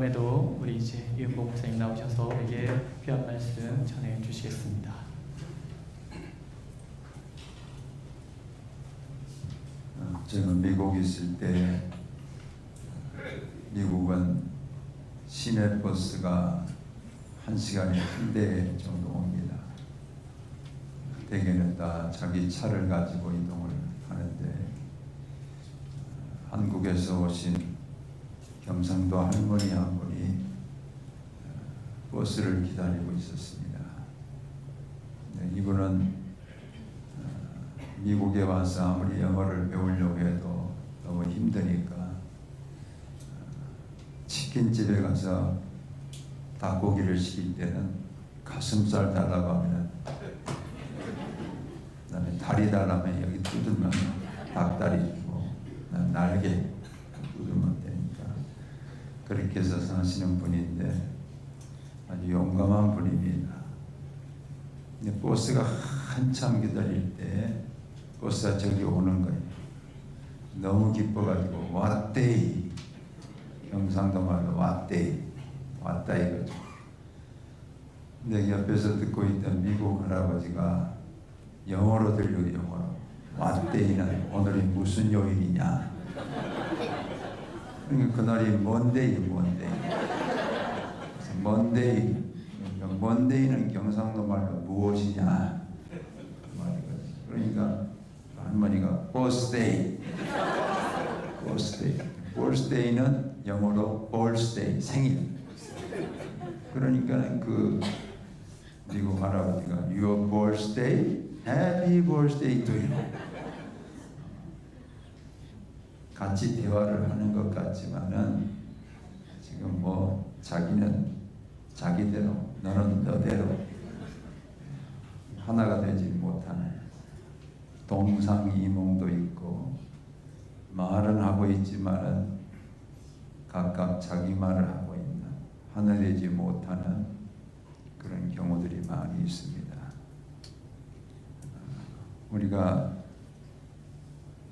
다음에도 우리 이제 이은복 목사님 나오셔서 우리에게 귀한 말씀 전해 주시겠습니다. 저는 미국에 있을 때 미국은 시내버스가 1시간에 한 대 정도 옵니다. 대개는 다 자기 차를 가지고 이동을 하는데 한국에서 오신 경상도 할머니 한 분이 버스를 기다리고 있었습니다. 이분은 미국에 와서 아무리 영어를 배우려고 해도 너무 힘드니까 치킨집에 가서 닭고기를 시킬 때는 가슴살 달라고 하면, 그다음에 다리 달라면 여기 뜯으면 닭다리 주고 날개 뜯으면 되니까 그렇게 해서 사시는 분인데 아주 용감한 분입니다. 근데 버스가 한참 기다릴 때 버스가 저기 오는 거예요. 너무 기뻐가지고 왔데이, 경상도 말로 왔데이, 왔다 이거죠. 근데 옆에서 듣고 있던 미국 할아버지가 영어로 들려요. 영어로. 왔데이는 오늘이 무슨 요일이냐. 그러니까 그날이 먼데이. 먼데이는 경상도 말로 무엇이냐 그러니까 할머니가 birthday는 영어로 birthday, 생일. 그러니까 그 미국 할아버지가 your birthday, happy birthday to you. 같이 대화를 하는 것 같지만은 지금 뭐 자기는 자기대로, 너는 너대로 하나가 되지 못하는 동상이몽도 있고, 말은 하고 있지만은 각각 자기 말을 하고 있는, 하나 되지 못하는 그런 경우들이 많이 있습니다. 우리가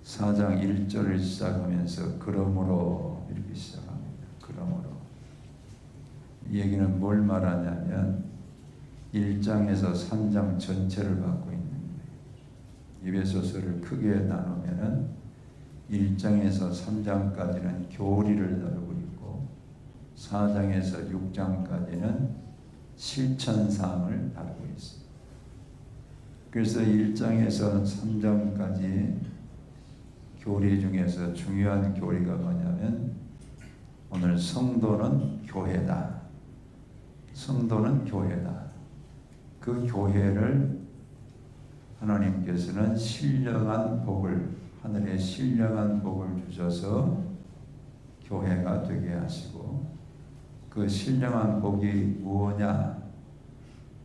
4장 1절을 시작하면서 그러므로 이렇게 시작합니다. 그러므로. 이 얘기는 뭘 말하냐면 1장에서 3장 전체를 받고 있는 거예요. 에베소서를 크게 나누면은 1장에서 3장까지는 교리를 다루고 있고 4장에서 6장까지는 실천사항을 다루고 있습니다. 그래서 1장에서 3장까지 교리 중에서 중요한 교리가 뭐냐면 오늘 성도는 교회다. 성도는 교회다. 그 교회를 하나님께서는 신령한 복을, 하늘의 신령한 복을 주셔서 교회가 되게 하시고, 그 신령한 복이 무엇냐?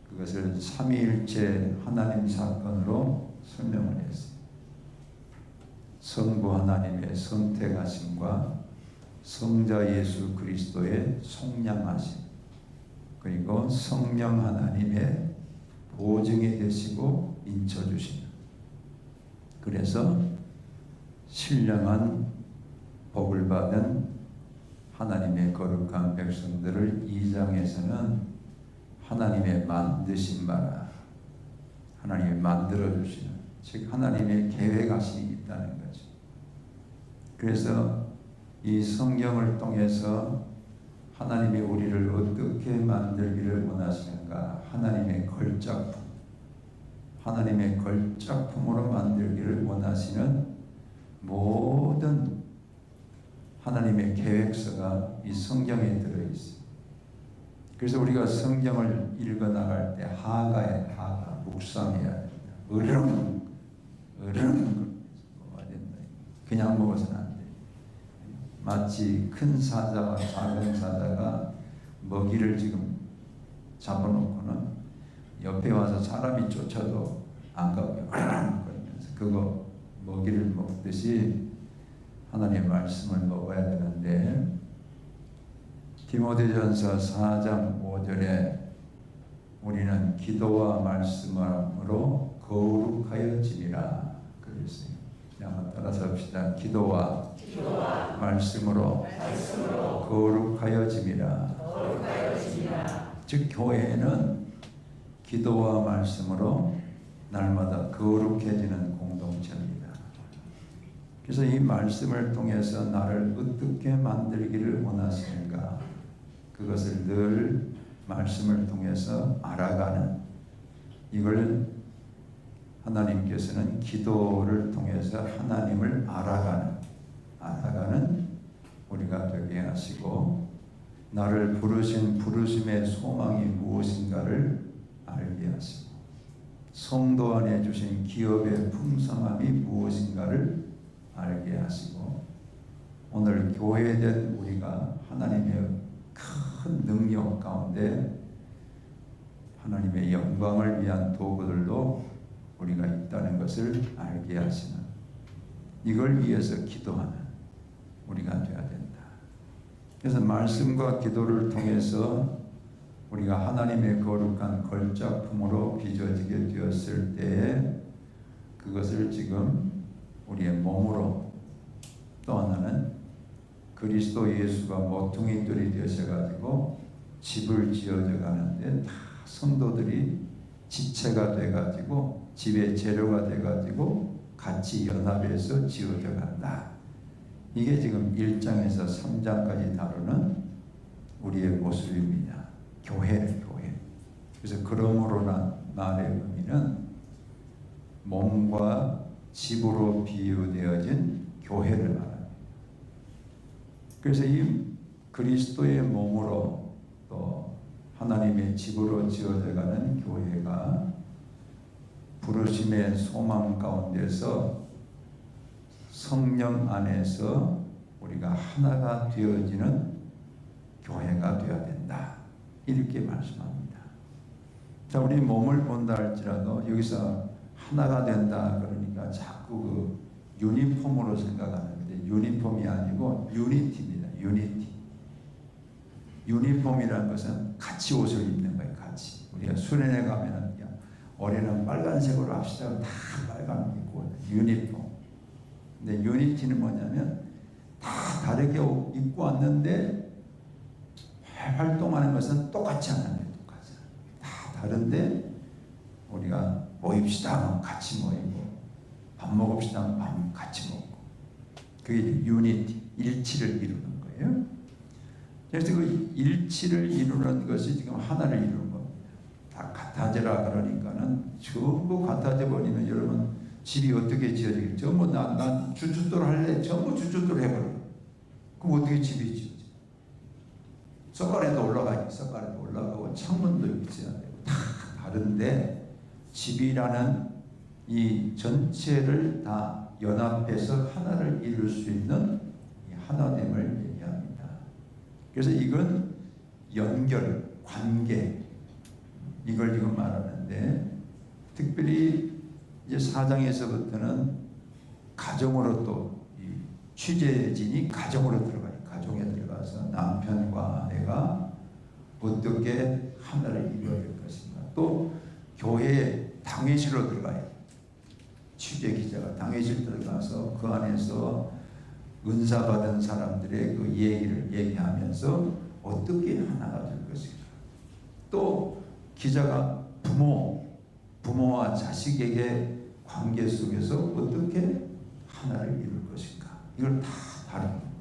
그것을 삼위일체 하나님 사건으로 설명을 했어요. 성부 하나님의 선택하심과 성자 예수 그리스도의 속량하심, 그리고 성령 하나님의 보증이 되시고 인쳐주시는, 그래서 신령한 복을 받은 하나님의 거룩한 백성들을 2장에서는 하나님의 만드신 바라, 하나님이 만들어주시는, 즉 하나님의 계획하심이 있다는 거죠. 그래서 이 성경을 통해서 하나님이 우리를 어떻게 만들기를 원하시는가, 하나님의 걸작품, 하나님의 걸작품으로 만들기를 원하시는 모든 하나님의 계획서가 이 성경에 들어있어요. 그래서 우리가 성경을 읽어나갈 때 하가 묵상해야 됩니다. 어려운 그냥 먹어서는 안 돼요. 마치 큰 사자와 작은 사자가 먹이를 지금 잡아놓고는 옆에 와서 사람이 쫓아도 안 가고요. 그거 먹이를 먹듯이 하나님의 말씀을 먹어야 되는데, 디모데전서 4장 5절에 우리는 기도와 말씀으로 거룩하여지리라 그랬어요. 한번 따라서 합시다. 기도와 말씀으로 거룩하여짐이라. 즉 교회는 기도와 말씀으로 날마다 거룩해지는 공동체입니다. 그래서 이 말씀을 통해서 나를 어떻게 만들기를 원하시는가, 그것을 늘 말씀을 통해서 알아가는, 이걸 하나님께서는 기도를 통해서 하나님을 알아가는 우리가 되게 하시고, 나를 부르신 부르심의 소망이 무엇인가를 알게 하시고, 성도 안에 주신 기업의 풍성함이 무엇인가를 알게 하시고, 오늘 교회된 우리가 하나님의 큰 능력 가운데 하나님의 영광을 위한 도구들도 우리가 있다는 것을 알게 하시는, 이걸 위해서 기도하는 우리가 되어야 된다. 그래서 말씀과 기도를 통해서 우리가 하나님의 거룩한 걸작품으로 빚어지게 되었을 때에 그것을 지금 우리의 몸으로, 또 하나는 그리스도 예수가 모퉁이돌이 되셔가지고 집을 지어져 가는데 다 성도들이 지체가 돼가지고 집의 재료가 돼가지고 같이 연합해서 지어져 간다. 이게 지금 1장에서 3장까지 다루는 우리의 모습입니다. 교회. 그래서 그러므로란 말의 의미는 몸과 집으로 비유되어진 교회를 말합니다. 그래서 이 그리스도의 몸으로 또 하나님의 집으로 지어져가는 교회가 부르심의 소망 가운데서 성령 안에서 우리가 하나가 되어지는 교회가 되어야 된다. 이렇게 말씀합니다. 자, 우리 몸을 본다 할지라도 여기서 하나가 된다 그러니까 자꾸 그 유니폼으로 생각하는데, 유니폼이 아니고 유니티입니다. 유니폼이라는 것은 같이 옷을 입는 거예요. 같이. 우리가 수련회 가면은 올해는 빨간색으로 합시다. 다 빨간 입고 유니폼. 근데 유니티는 뭐냐면 다 다르게 입고 왔는데 활동하는 것은 똑같지 않아요. 똑같이. 다 다른데 우리가 모입시다 하면 같이 모이고, 밥 먹읍시다 하면 밥 같이 먹고, 그게 유니티, 일치를 이루는 거예요. 그래서 그 일치를 이루는 것이 지금 하나를 이루는 겁니다. 다 같아져라 그러니까는 전부 같아져 버리면 여러분 집이 어떻게 지어지겠죠? 전부 난 주춧돌 할래. 전부 주춧돌 해버려. 그럼 어떻게 집이 지어져? 석가래도 올라가고 창문도 있어야 되고 다 다른데, 집이라는 이 전체를 다 연합해서 하나를 이룰 수 있는 이 하나됨을 얘기합니다. 그래서 이건 연결, 관계, 이걸 지금 말하는데, 특별히 이제 4장에서부터는 가정으로 또 취재진이 가정으로 들어가요. 가정에 들어가서 남편과 아내가 어떻게 하나를 이루어야 될 것인가. 또 교회에 당회실로 들어가요. 취재 기자가 당회실 들어가서 그 안에서 은사 받은 사람들의 그 얘기를 얘기하면서 어떻게 하나가 될 것인가. 또 기자가 부모와 자식에게 관계 속에서 어떻게 하나를 이룰 것인가. 이걸 다 다루는 거예요.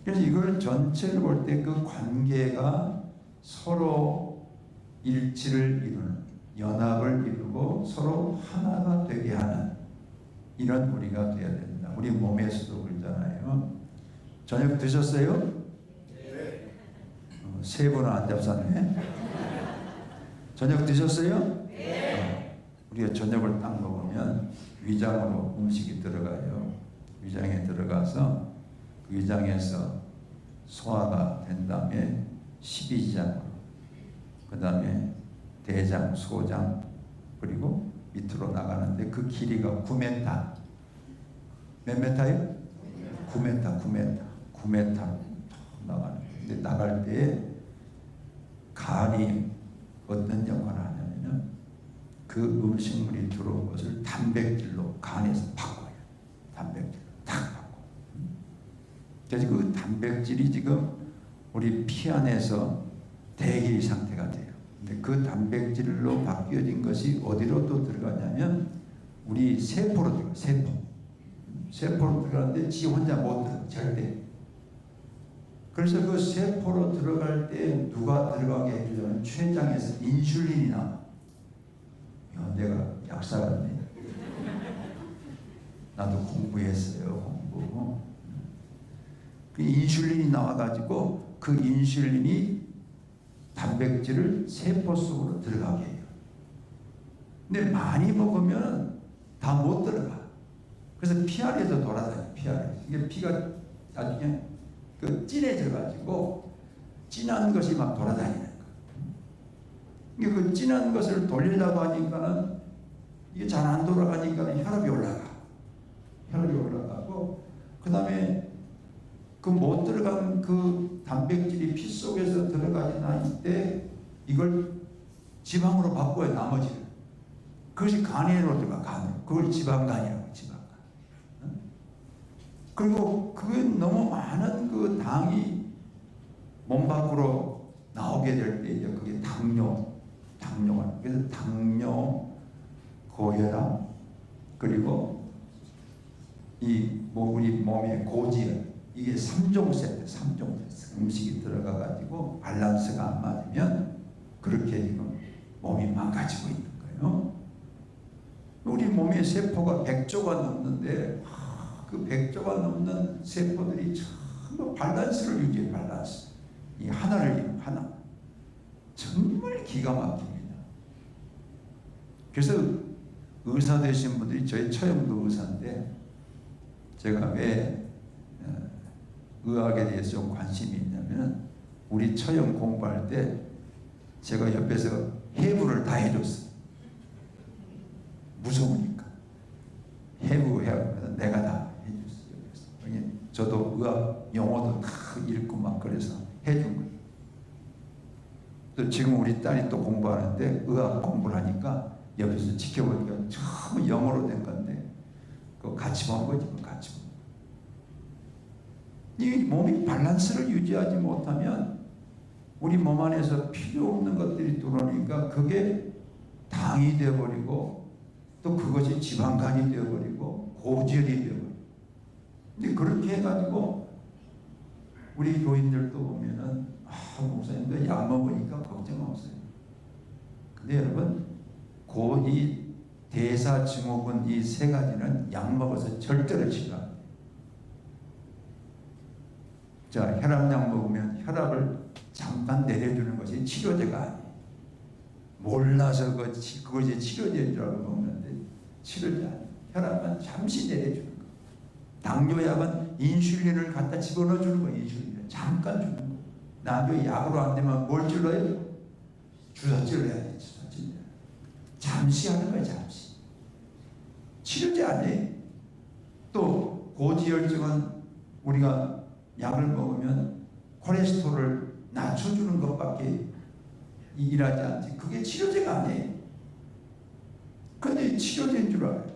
그래서 이걸 전체를 볼 때 그 관계가 서로 일치를 이루는, 연합을 이루고 서로 하나가 되게 하는 이런 우리가 되어야 된다. 우리 몸에서도 그러잖아요. 저녁 드셨어요? 네. 세 분은 안 잡쌌네. 저녁 드셨어요? 네. 우리가 저녁을 딱 먹으면 위장으로 음식이 들어가요. 위장에 들어가서 그 위장에서 소화가 된 다음에 십이지장으로, 그 다음에 대장, 소장, 그리고 밑으로 나가는데 그 길이가 9m. 몇 메타요? 9m 나가는. 근데 나갈 때에 간이 어떤 역할을 하냐면은 그 음식물이 들어온 것을 단백질로 간에서 바꿔요. 단백질로 탁 바꿔. 그래서 그 단백질이 지금 우리 피 안에서 대기 상태가 돼요. 근데 그 단백질로 바뀌어진 것이 어디로 또 들어가냐면 우리 세포로 들어가요. 세포로 들어가는데 지 혼자 못 들어가요. 절대. 그래서 그 세포로 들어갈 때 누가 들어가게 해주냐면 췌장에서 인슐린이 나와. 야, 내가 약사 같네. 나도 공부했어요. 공부. 그 인슐린이 나와가지고 그 인슐린이 단백질을 세포 속으로 들어가게 해요. 근데 많이 먹으면 다 못 들어가. 그래서 피 안에서 돌아다녀요. 피 안에. 이게 피가 나중에 그 진해져가지고 진한 것이 막 돌아다니는 거예요. 이게 그 진한 것을 돌리려고 하니까는 이게 잘 안 돌아가니까는 혈압이 올라가. 혈압이 올라가고 그 다음에 그 못 들어간 그 단백질이 피 속에서 들어가지 않을 때 이걸 지방으로 바꿔요. 나머지를. 그것이 간으로 들어가. 간으로. 그걸 지방간이라고. 지방간. 그리고 그게 너무 많은 그 당이 몸 밖으로 나오게 될 때 이제 그게 당뇨가. 그래서 당뇨, 고혈압, 그리고 우리 몸의 고지혈. 이게 3종 세트, 3종 세트. 음식이 들어가가지고 밸런스가 안 맞으면 그렇게 지금 몸이 망가지고 있는 거예요. 우리 몸의 세포가 100조가 넘는데 그 100조가 넘는 세포들이 전부 밸런스를 유지해. 밸런스. 이 하나를 하나. 정말 기가 막힙니다. 그래서 의사 되신 분들이 저희 처형도 의사인데 제가 왜 의학에 대해서 좀 관심이 있냐면 우리 처형 공부할 때 제가 옆에서 해부를 다 해줬어요. 무서우니까 해부해서 내가 다 해줬어요. 저도 의학 용어도 다 읽고 막 그래서 해준 거예요. 또 지금 우리 딸이 또 공부하는데 의학 공부를 하니까 옆에서 지켜보니까 처음 영어로 된 건데 그거 같이 본 거지. 같이 본 거. 이 몸이 밸런스를 유지하지 못하면 우리 몸 안에서 필요 없는 것들이 들어오니까 그게 당이 되어버리고 또 그것이 지방간이 되어버리고 고지혈이 되어버리고. 근데 그렇게 해가지고 우리 교인들도 보면은 목사님도 약 먹으니까 걱정 없어요. 근데 여러분 이 대사증후군 이 세 가지는 약 먹어서 절대로 치료 안 돼요. 자, 혈압약 먹으면 혈압을 잠깐 내려주는 것이 치료제가 아니에요. 몰라서 그것이 치료제인 줄 알고 먹는데 치료제 아니에요. 혈압만 잠시 내려주는 거예요. 당뇨약은 인슐린을 갖다 집어넣어 주는 거예요. 인슐린을 잠깐 주는 거예요. 나중에 약으로 안 되면 뭘 찔러요? 주사 찔러야 돼. 주사 찔러야 돼. 잠시 하는 거예요. 잠시. 치료제 아니에요. 또 고지혈증은 우리가 약을 먹으면 콜레스테롤을 낮춰주는 것밖에 일하지 않지. 그게 치료제가 아니에요. 그런데 치료제인 줄 알아요.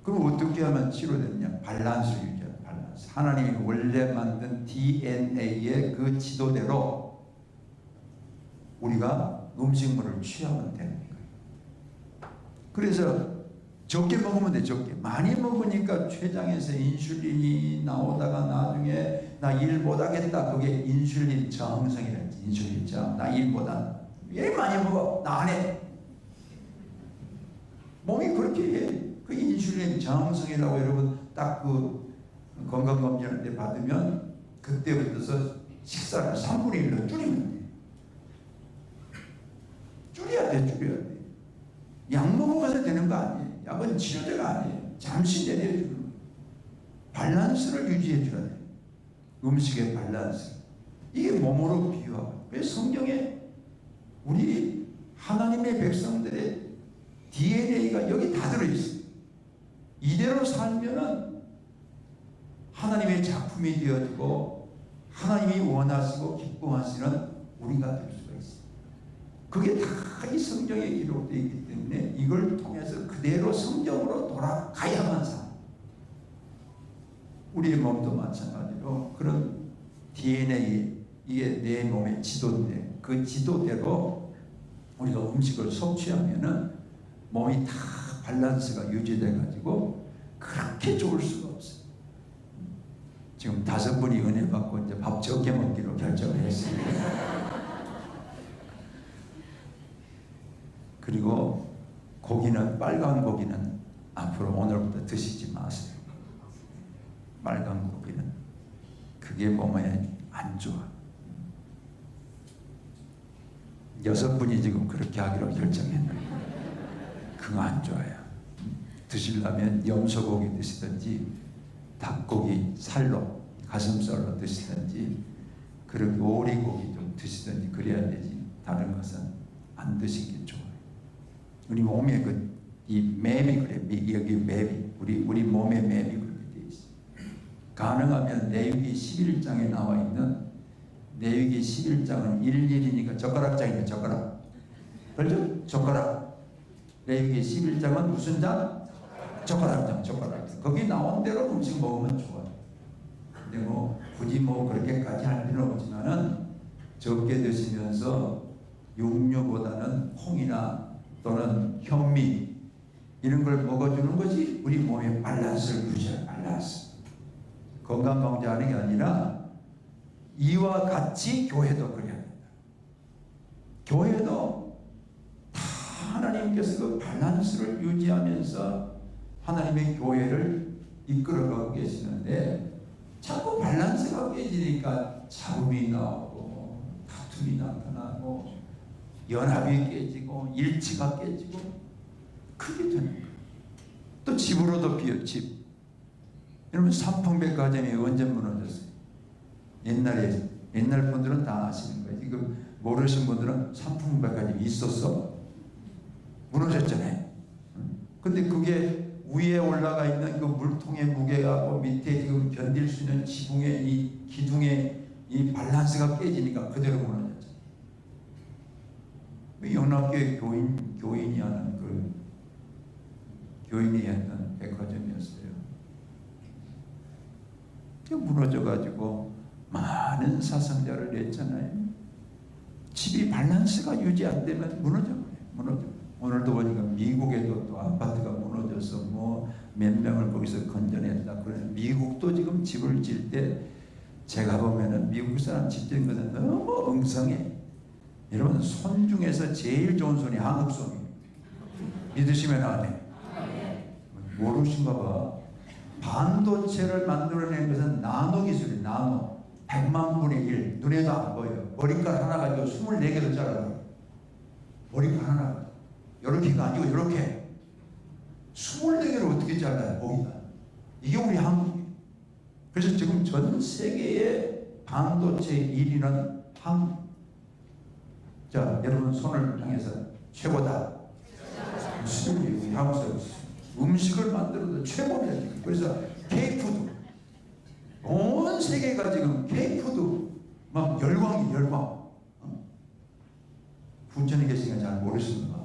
그럼 어떻게 하면 치료되느냐? 밸런스 유지하는 밸런스. 하나님이 원래 만든 DNA의 그 지도대로 우리가 음식물을 취하면 되는 거예요. 그래서 적게 먹으면 돼. 적게. 많이 먹으니까 췌장에서 인슐린이 나오다가 나중에 나 일 못하겠다. 그게 인슐린 저항성이랄지. 인슐린 저항. 나 일 못한다. 왜 많이 먹어? 나 안 해. 몸이 그렇게 해. 그 인슐린 저항성이라고 여러분 딱 그 건강검진할 때 받으면 그때부터서 식사를 3분의 1로 줄이면 돼. 줄여야 돼. 약 먹어서 되는 거 아니에요. 약은 치료제가 아니에요. 잠시 내려주는 거예요. 밸런스를 유지해 줘야 돼요. 음식의 밸런스. 이게 몸으로 비유하고. 왜 성경에 우리 하나님의 백성들의 DNA가 여기 다 들어있어요. 이대로 살면은 하나님의 작품이 되어지고 하나님이 원하시고 기뻐하시는 우리가 될 수가 있어요. 그게 다 이 성경에 기록되어 있기 때문에 이걸 통해서 그대로 성경으로 돌아가야만 사. 우리의 몸도 마찬가지로 그런 DNA, 이게 내 몸의 지도인데 그 지도대로 우리가 음식을 섭취하면은 몸이 다 밸런스가 유지돼 가지고 그렇게 좋을 수가 없어요. 지금 5분이 은혜 받고 이제 밥 적게 먹기로 결정을 했습니다. 그리고 고기는, 빨간 고기는 앞으로 오늘부터 드시지 마세요. 빨간 고기는 그게 몸에 안 좋아. 6분이 지금 그렇게 하기로 결정했는데 그거 안 좋아요. 드시려면 염소고기 드시든지 닭고기 살로, 가슴살로 드시든지 그리고 오리고기 좀 드시든지 그래야 되지. 다른 것은 안 드시는 게 좋아요. 우리 몸에 이 맵이 그래. 여기 맵이 우리 몸의 맵이 그렇게 돼 있어요. 가능하면 레위기 11장에 나와 있는 레위기 11장은 11이니까 젓가락장이죠. 젓가락. 그렇죠? 젓가락. 레위기 11장은 무슨 장? 젓가락장. 젓가락장. 거기 나온 대로 음식 먹으면 좋아요. 근데 뭐 굳이 뭐 그렇게까지 할 필요는 없지만은 적게 드시면서 육류보다는 콩이나 또는 현미 이런 걸 먹어주는 것이 우리 몸의 밸런스를 유지할 밸런스. 건강강조하는 게 아니라 이와 같이 교회도 그래야 된다. 교회도 다 하나님께서 그 밸런스를 유지하면서 하나님의 교회를 이끌어가고 계시는데 자꾸 밸런스가 깨지니까 잡음이 나오고 다툼이 나타나고 연합이 깨지고 일치가 깨지고 그게 되는 거예요. 또 집으로도 비어. 집. 여러분 삼풍백화점이 언제 무너졌어요? 옛날 분들은 다 아시는 거예요. 지금 모르신 분들은 삼풍백화점이 있었어? 무너졌잖아요. 근데 그게 위에 올라가 있는 그 물통의 무게하고 밑에 지금 견딜 수 있는 지붕의 이 기둥의 이 밸런스가 깨지니까 그대로 무너졌잖아요. 연합교회 교인이 하는 교인이 했던 백화점이었어요. 무너져가지고 많은 사상자를 냈잖아요. 집이 밸런스가 유지 안 되면 무너져. 오늘도 보니까 미국에도 또 아파트가 무너져서 뭐 몇 명을 거기서 건져냈다. 그래 미국도 지금 집을 질 때 제가 보면은 미국 사람 집 짓는 것은 너무 엉성해. 여러분 손 중에서 제일 좋은 손이 한국 손이에요. 믿으시면 안 해. 모르신가 봐. 반도체를 만들어낸 것은 나노 기술이에요. 나노. 100만 분의 1. 눈에도 안 보여요. 머리카락 하나 가지고 24개도 잘라요. 머리카락 하나. 이렇게가 아니고 이렇게. 24개를 어떻게 잘라요? 거기다. 이게 우리 한국이에요. 그래서 지금 전 세계의 반도체 1위는 한국. 자, 여러분 손을 향해서 최고다. 무슨 우리 한국 사람 음식을 만들어도 최고입니다. 그래서 K푸드 온 세계가 지금 K푸드 막 열광. 부천에 계시니까 잘 모르십니다.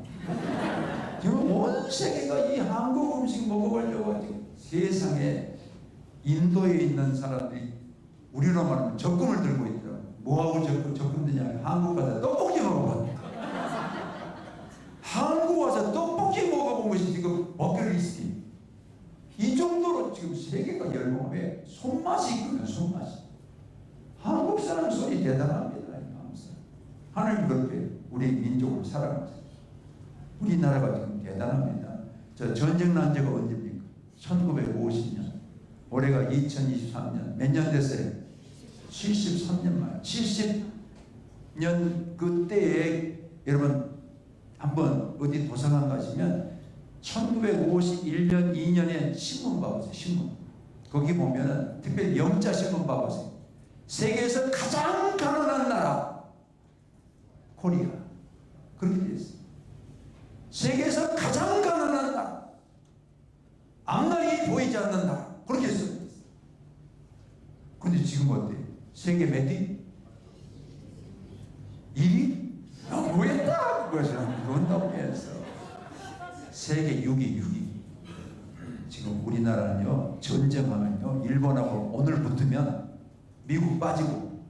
지금 온 세계가 이 한국 음식 먹어보려고 지금 세상에 인도에 있는 사람들이 우리로 말하면 적금을 들고 있더라고요. 뭐하고 적금 드냐? 한국 가서 떡볶이 먹어봐. 한국 와서 떡볶이 먹어본 것이 지금 버킷리스트. 이 정도로 지금 세계가 열광해. 손맛이 있거든요. 손맛이. 한국 사람 손이 대단합니다. 하나님 그렇게 우리 민족을 사랑하세요. 우리나라가 지금 대단합니다. 저 전쟁 난 지가 언제입니까? 1950년. 올해가 2023년. 몇 년 됐어요? 73년 만. 70년 그때에 여러분 한번 어디 도서관 가시면 1951년 2년에 신문 봐보세요. 신문. 거기 보면은 특별히 영자 신문 봐보세요. 세계에서 가장 가난한 나라 코리아. 그렇게 되어 있어요. 세계에서 가장 가난한 나라. 앞날이 보이지 않는 나라. 그렇게 써져 있어요. 근데 지금 어때요? 세계 몇 위? 1위? 뭐였다? 세계 6위. 지금 우리나라는요, 전쟁하면요, 일본하고 오늘 붙으면 미국 빠지고,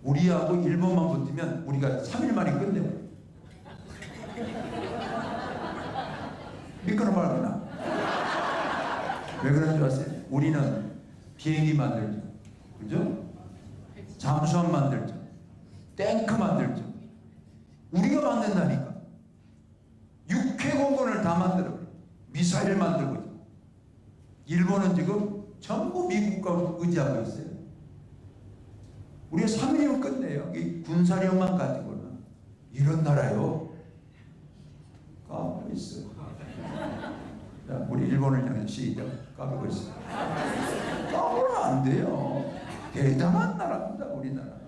우리하고 일본만 붙으면 우리가 3일 만에 끝내요. 믿거나 말거나. 왜 그런 줄 아세요? 우리는 비행기 만들죠. 그죠? 잠수함 만들죠. 탱크 만들죠. 우리가 만든다니까. 육해공군을 다 만들어. 미사일 만들고 있죠. 일본은 지금 전부 미국과 의지하고 있어요. 우리가 3일이면 끝내요. 이 군사력만 가지고는. 이런 나라요. 까불고 있어요. 자, 우리 일본을 향해 시작. 까불고 있어요. 까불면 안 돼요. 대단한 나라입니다, 우리나라가.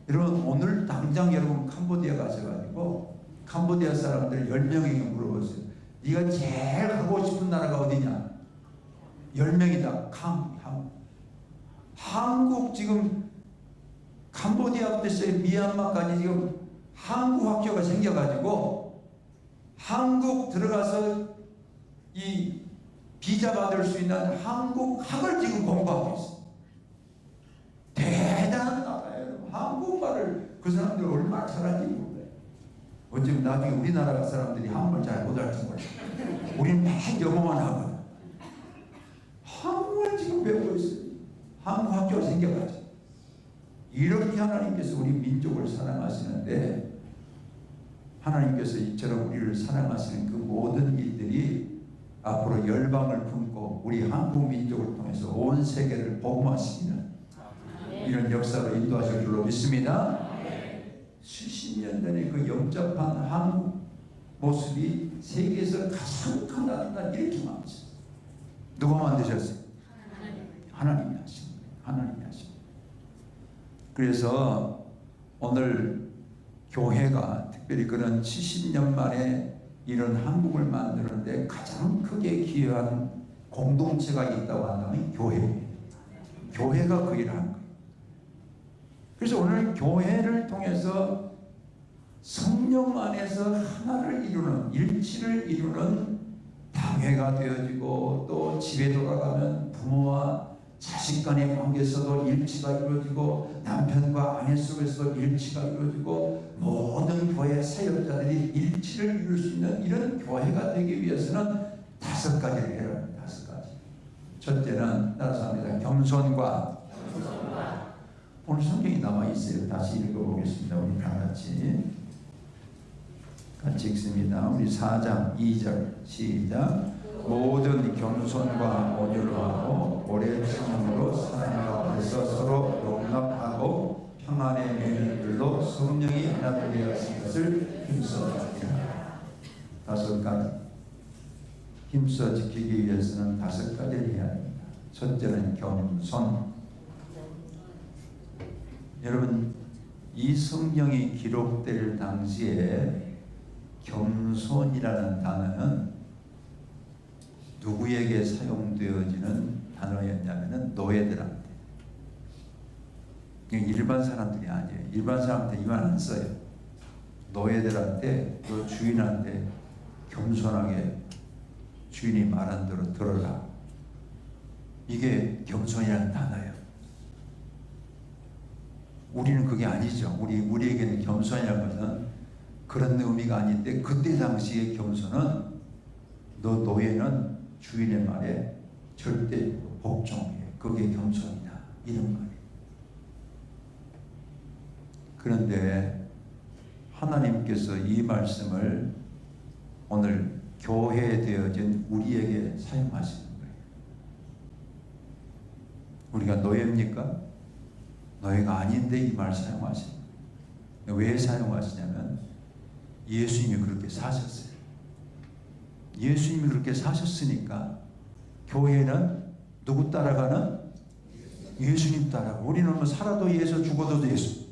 여러분, 오늘 당장 여러분 캄보디아 가셔가지고 캄보디아 사람들 10명에게 물어보세요. 네가 제일 가고 싶은 나라가 어디냐? 10명이다. 한국 지금 캄보디아부터 시작해 미얀마까지 지금 한국 학교가 생겨가지고 한국 들어가서 이 비자 받을 수 있는 한국 학을 지금 공부하고 있어요. 대단한 나라예요. 한국말을 그 사람들 얼마나 잘하는지 몰라요. 어쩌면 나중에 우리나라 사람들이 한국말 잘 못할지 몰라요. 우리는 매일 영어만 하거든. 한국말 지금 배우고 있어요. 한국 학교가 생겨가지고. 이렇게 하나님께서 우리 민족을 사랑하시는데, 하나님께서 이처럼 우리를 사랑하시는 그 모든 일들이 앞으로 열방을 품고 우리 한국 민족을 통해서 온 세계를 복음화시키는 이런 역사로 인도하실 줄로 믿습니다. 70년 전에 그 영접한 한국 모습이 세계에서 가장 가난하다 이렇게 말했어요. 누가 만드셨어요? 하나님이 하신 거예요. 하나님이 하신 거예요. 그래서 오늘 교회가 특별히 그런 70년 만에 이런 한국을 만드는데 가장 크게 기여한 공동체가 있다고 한다면 교회예요. 교회가 그 일을 한 거예요. 그래서 오늘 교회를 통해서 성령 안에서 하나를 이루는, 일치를 이루는 당회가 되어지고, 또 집에 돌아가면 부모와 자식 간의 관계에서도 일치가 이루어지고, 남편과 아내 속에서도 일치가 이루어지고, 모든 교회 사역자들이 일치를 이룰 수 있는 이런 교회가 되기 위해서는 5가지를 해야 합니다. 5가지. 첫째는 따라서 합니다. 겸손과 오늘 성경이 남아 있어요. 다시 읽어보겠습니다. 우리 다 같이 읽습니다. 우리 4장 2절 시작. 모든 겸손과 온유로 하고 오래 참음으로 사랑 가운데서 서로 용납하고 평안의 맹일들로 성령이 하나 되게 하신 것을 힘써주리라. 5가지. 힘써 지키기 위해서는 5가지를 해야 합니다. 첫째는 겸손. 여러분, 이 성경이 기록될 당시에 겸손이라는 단어는 누구에게 사용되어지는 단어였냐면은 노예들한테. 일반 사람들이 아니에요. 일반 사람한테 이 말 안 써요. 노예들한테, 그 주인한테 겸손하게 주인이 말한 대로 들어라. 이게 겸손이라는 단어예요. 우리는 그게 아니죠. 우리에게는 겸손이라는 것은 그런 의미가 아닌데, 그때 당시의 겸손은 너 노예는 주인의 말에 절대 복종해. 그게 겸손이다. 이런 말이에요. 그런데 하나님께서 이 말씀을 오늘 교회에 되어진 우리에게 사용하시는 거예요. 우리가 노예입니까? 노예가 아닌데 이 말 사용하시는 거예요. 왜 사용하시냐면 예수님이 그렇게 사셨어요. 예수님이 그렇게 사셨으니까 교회는 누구 따라가는? 예수님 따라가고. 우리는 뭐 살아도 예수, 죽어도 예수.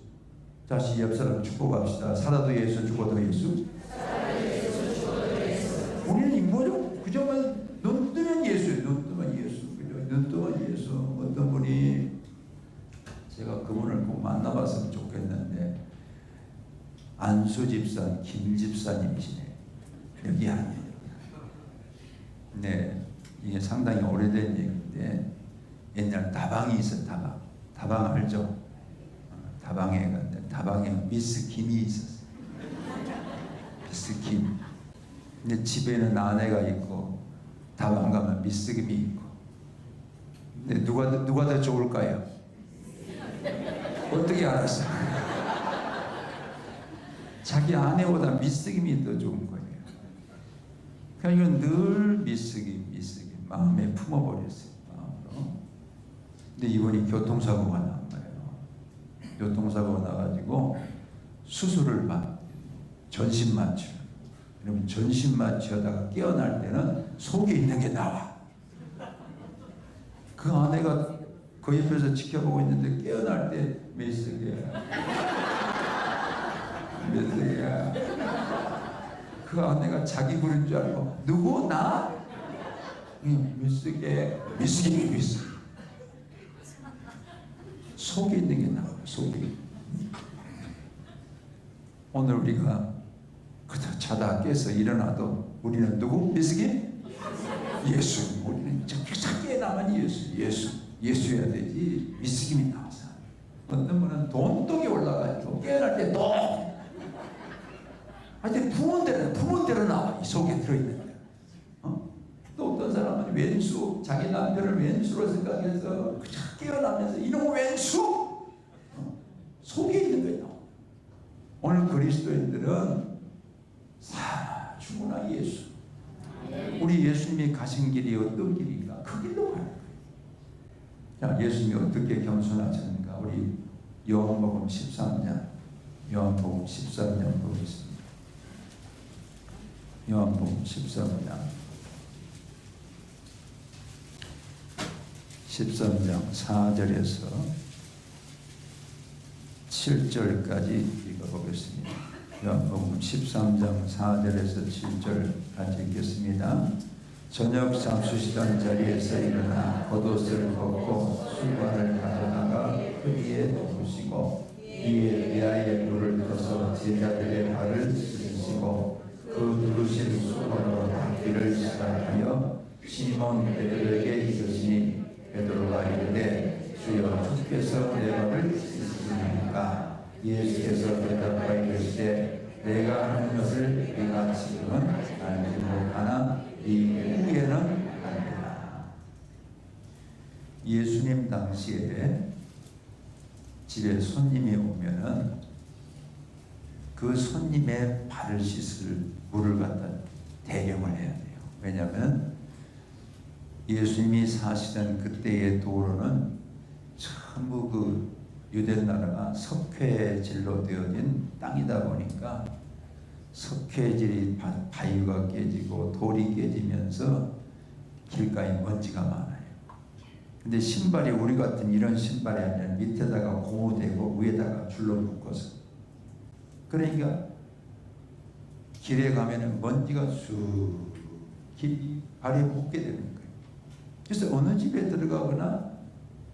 다시 옆 사람 축복합시다. 살아도 예수, 죽어도 예수. 우리는 인고죠. 그저만 눈 뜨면 예수예요. 눈 뜨면 예수. 그죠? 눈 뜨면 예수. 어떤 분이, 제가 그분을 꼭 만나봤으면 좋겠는데, 안수 집사, 김 집사님이시네. 여기 아니에요. 네, 이게 상당히 오래된 얘기인데 옛날 다방이 있어. 다방 알죠? 다방에 갔는데 다방에 미스 김이 있었어요. 미스 김. 근데 집에는 아내가 있고 다방 가면 미스 김이 있고. 근데 누가 더 좋을까요? 어떻게 알았어? 자기 아내보다 미스 김이 더 좋은 거예요. 그러니까 이건 늘 미스 김 마음에 품어버렸어요. 마음으로. 근데 이분이 교통사고가 난 거예요. 교통사고가 나가지고 수술을 전신마취. 그러면 전신마취하다가 깨어날 때는 속에 있는 게 나와. 그 아내가 그 옆에서 지켜보고 있는데 깨어날 때 몇 세야? 몇 세야? 그 아내가 자기 부른 줄 알고 누구? 나? 응, 미스게 속에 있는 게 나와. 속에. 오늘 우리가 그저 자다 깨서 일어나도 우리는 누구? 미스게? 예수. 우리는 자기에 나만 예수여야 되지. 미스김이 나와서. 어떤 분은 돈독이 올라가지고 깨어날 때 돈. 하여튼 부모대로 나와. 이 속에 들어있는. 또 어떤 사람은 왼수, 자기 남편을 왼수로 생각해서 그저 깨어나면서 이놈 왼수! 속에 있는 거예요. 오늘 그리스도인들은 충분한 예수. 우리 예수님이 가신 길이 어떤 길인가? 그 길로 가는 거예요. 자, 예수님이 어떻게 겸손하셨는가? 우리 요한복음 13장 보겠습니다. 요한복음 13장 4절에서 7절까지 읽어보겠습니다. 요한복음 13장 4절에서 7절까지 읽겠습니다. 저녁 잠수시던 자리에서 일어나 겉옷을 벗고 수건을 가져다가 흙위에 덮으시고 위에 비아의 물을 떠서 제자들의 발을 씻으시고 그 두르신 수건으로 닦기를 시작하여 시몬 베드로에게 이르시니 베드로가 이르되 주여 주께서 내 발을 씻으시니까 예수께서 대답하여 이르시되 내가 하는 것을 네가 지금은 알지 못하나 이 후에는 알리라. 예수님 당시에 집에 손님이 오면은 그 손님의 발을 씻을 물을 갖다 대령을 해야 돼요. 왜냐하면 예수님이 사시던 그때의 도로는 전부 그 유대 나라가 석회질로 되어진 땅이다 보니까 석회질이 바위가 깨지고 돌이 깨지면서 길가에 먼지가 많아요. 근데 신발이 우리 같은 이런 신발이 아니라 밑에다가 고무대고 위에다가 줄로 묶어서, 그러니까 길에 가면은 먼지가 쑥 발에 묻게 되는 거예요. 그래서 어느 집에 들어가거나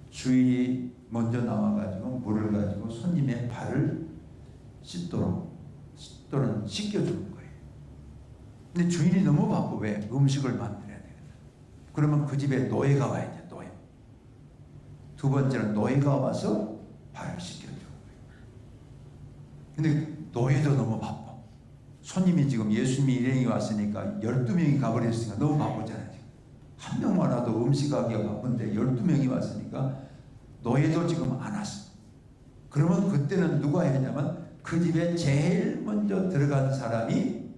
주인이 먼저 나와가지고 물을 가지고 손님의 발을 씻도록 또는 씻겨주는 거예요. 근데 주인이 너무 바빠. 왜? 음식을 만들어야 되거든. 그러면 그 집에 노예가 와야 돼. 노예. 두 번째는 노예가 와서 발을 씻겨주는 거예요. 근데 노예도 너무 바빠. 손님이 지금 예수님이 일행이 왔으니까 12명이 가버렸으니까 너무 바쁘잖아요. 한 명만 와도 음식하기가 바쁜데 12명이 왔으니까 노예도 지금 안 왔어. 그러면 그때는 누가 했냐면 그 집에 제일 먼저 들어간 사람이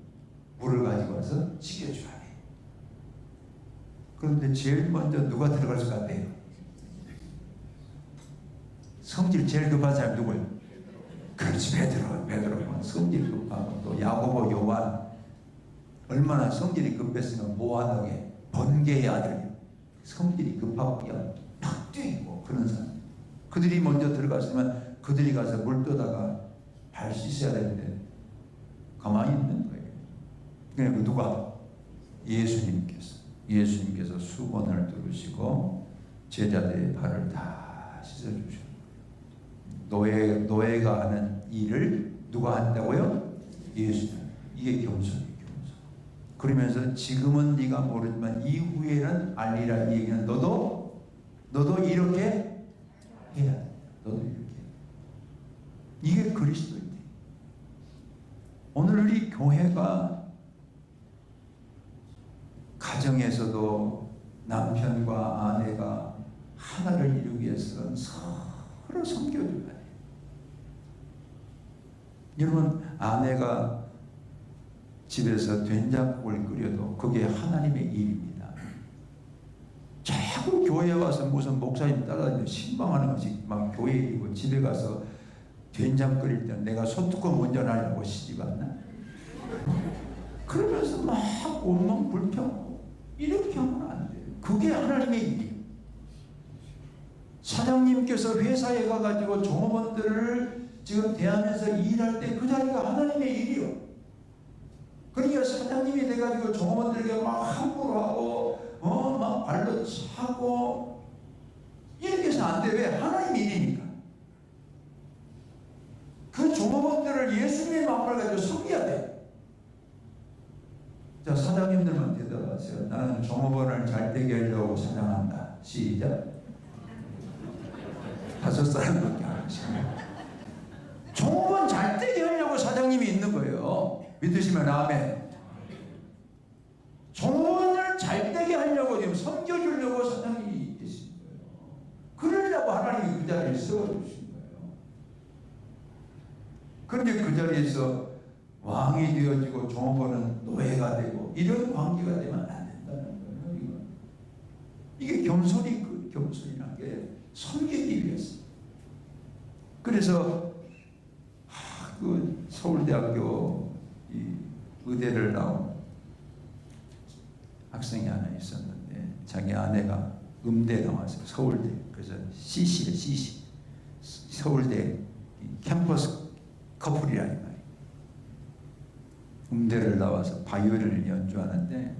물을 가지고 와서 씻겨줘야 돼. 그런데 제일 먼저 누가 들어갈 것 같아요? 성질 제일 급한 사람 누구예요? 그렇지, 베드로. 성질 급하고 또 야고보, 요한. 얼마나 성질이 급했으면 모아덕의 번개의 아들. 성질이 급하고 그냥 팍 뛰고 그런 사람. 그들이 먼저 들어갔으면 그들이 가서 물 떠다가 발 씻어야 되는데 가만히 있는 거예요. 그러니까 누가? 예수님께서 수건을 두르시고 제자들의 발을 다 씻어주셔요. 노예가 하는 일을 누가 한다고요? 예수님. 이게 겸손이에요. 겸손. 그러면서 지금은 네가 모르지만 이후에는 알리라. 이 얘기는 너도 이렇게 해야 돼. 너도 이렇게. 이게 그리스도인데. 오늘 우리 교회가 가정에서도 남편과 아내가 하나를 이루기 위해서는 서로 섬겨줘야 돼. 여러분, 아내가 집에서 된장국을 끓여도 그게 하나님의 일입니다. 자꾸 교회에 와서 무슨 목사님 따라다니며 신방하는 것이 막 교회 일이고, 집에 가서 된장 끓일 때 내가 소뚜껑 먼저 나려고 시집 왔나? 그러면서 막 온몸 불평하고 이렇게 하면 안 돼요. 그게 하나님의 일이에요. 사장님께서 회사에 가가지고 종업원들을 지금 대하면서 일할 때 그 자리가 하나님의 일이요. 그러니까 사장님이 돼가지고 종업원들에게 막 함부로 하고 막 발로 차고 이렇게 해서 안 돼. 왜? 하나님의 일이니까. 그 종업원들을 예수님의 마음을 가지고 섬겨야 돼. 자, 사장님들만 대답하세요. 나는 종업원을 잘 되게 하려고 사장한다. 시작. 5사람밖에 안 하시네. 종업원 잘 되게 하려고 사장님이 있는 거예요. 믿으시면 아멘. 종업원을 잘 되게 하려고 지금 섬겨주려고 사장님이 계신 거예요. 그러려고 하나님이 그 자리에 세워주신 거예요. 그런데 그 자리에서 왕이 되어지고 종업원은 노예가 되고 이런 관계가 되면 안 된다는 거예요. 이게 겸손이라는 게 섬기기 위해서. 그래서 그 서울대학교 이 의대를 나온 학생이 하나 있었는데 자기 아내가 음대 나왔어요. 서울대. 그래서 CC 서울대 캠퍼스 커플이라는 말이에요. 음대를 나와서 바이올린을 연주하는데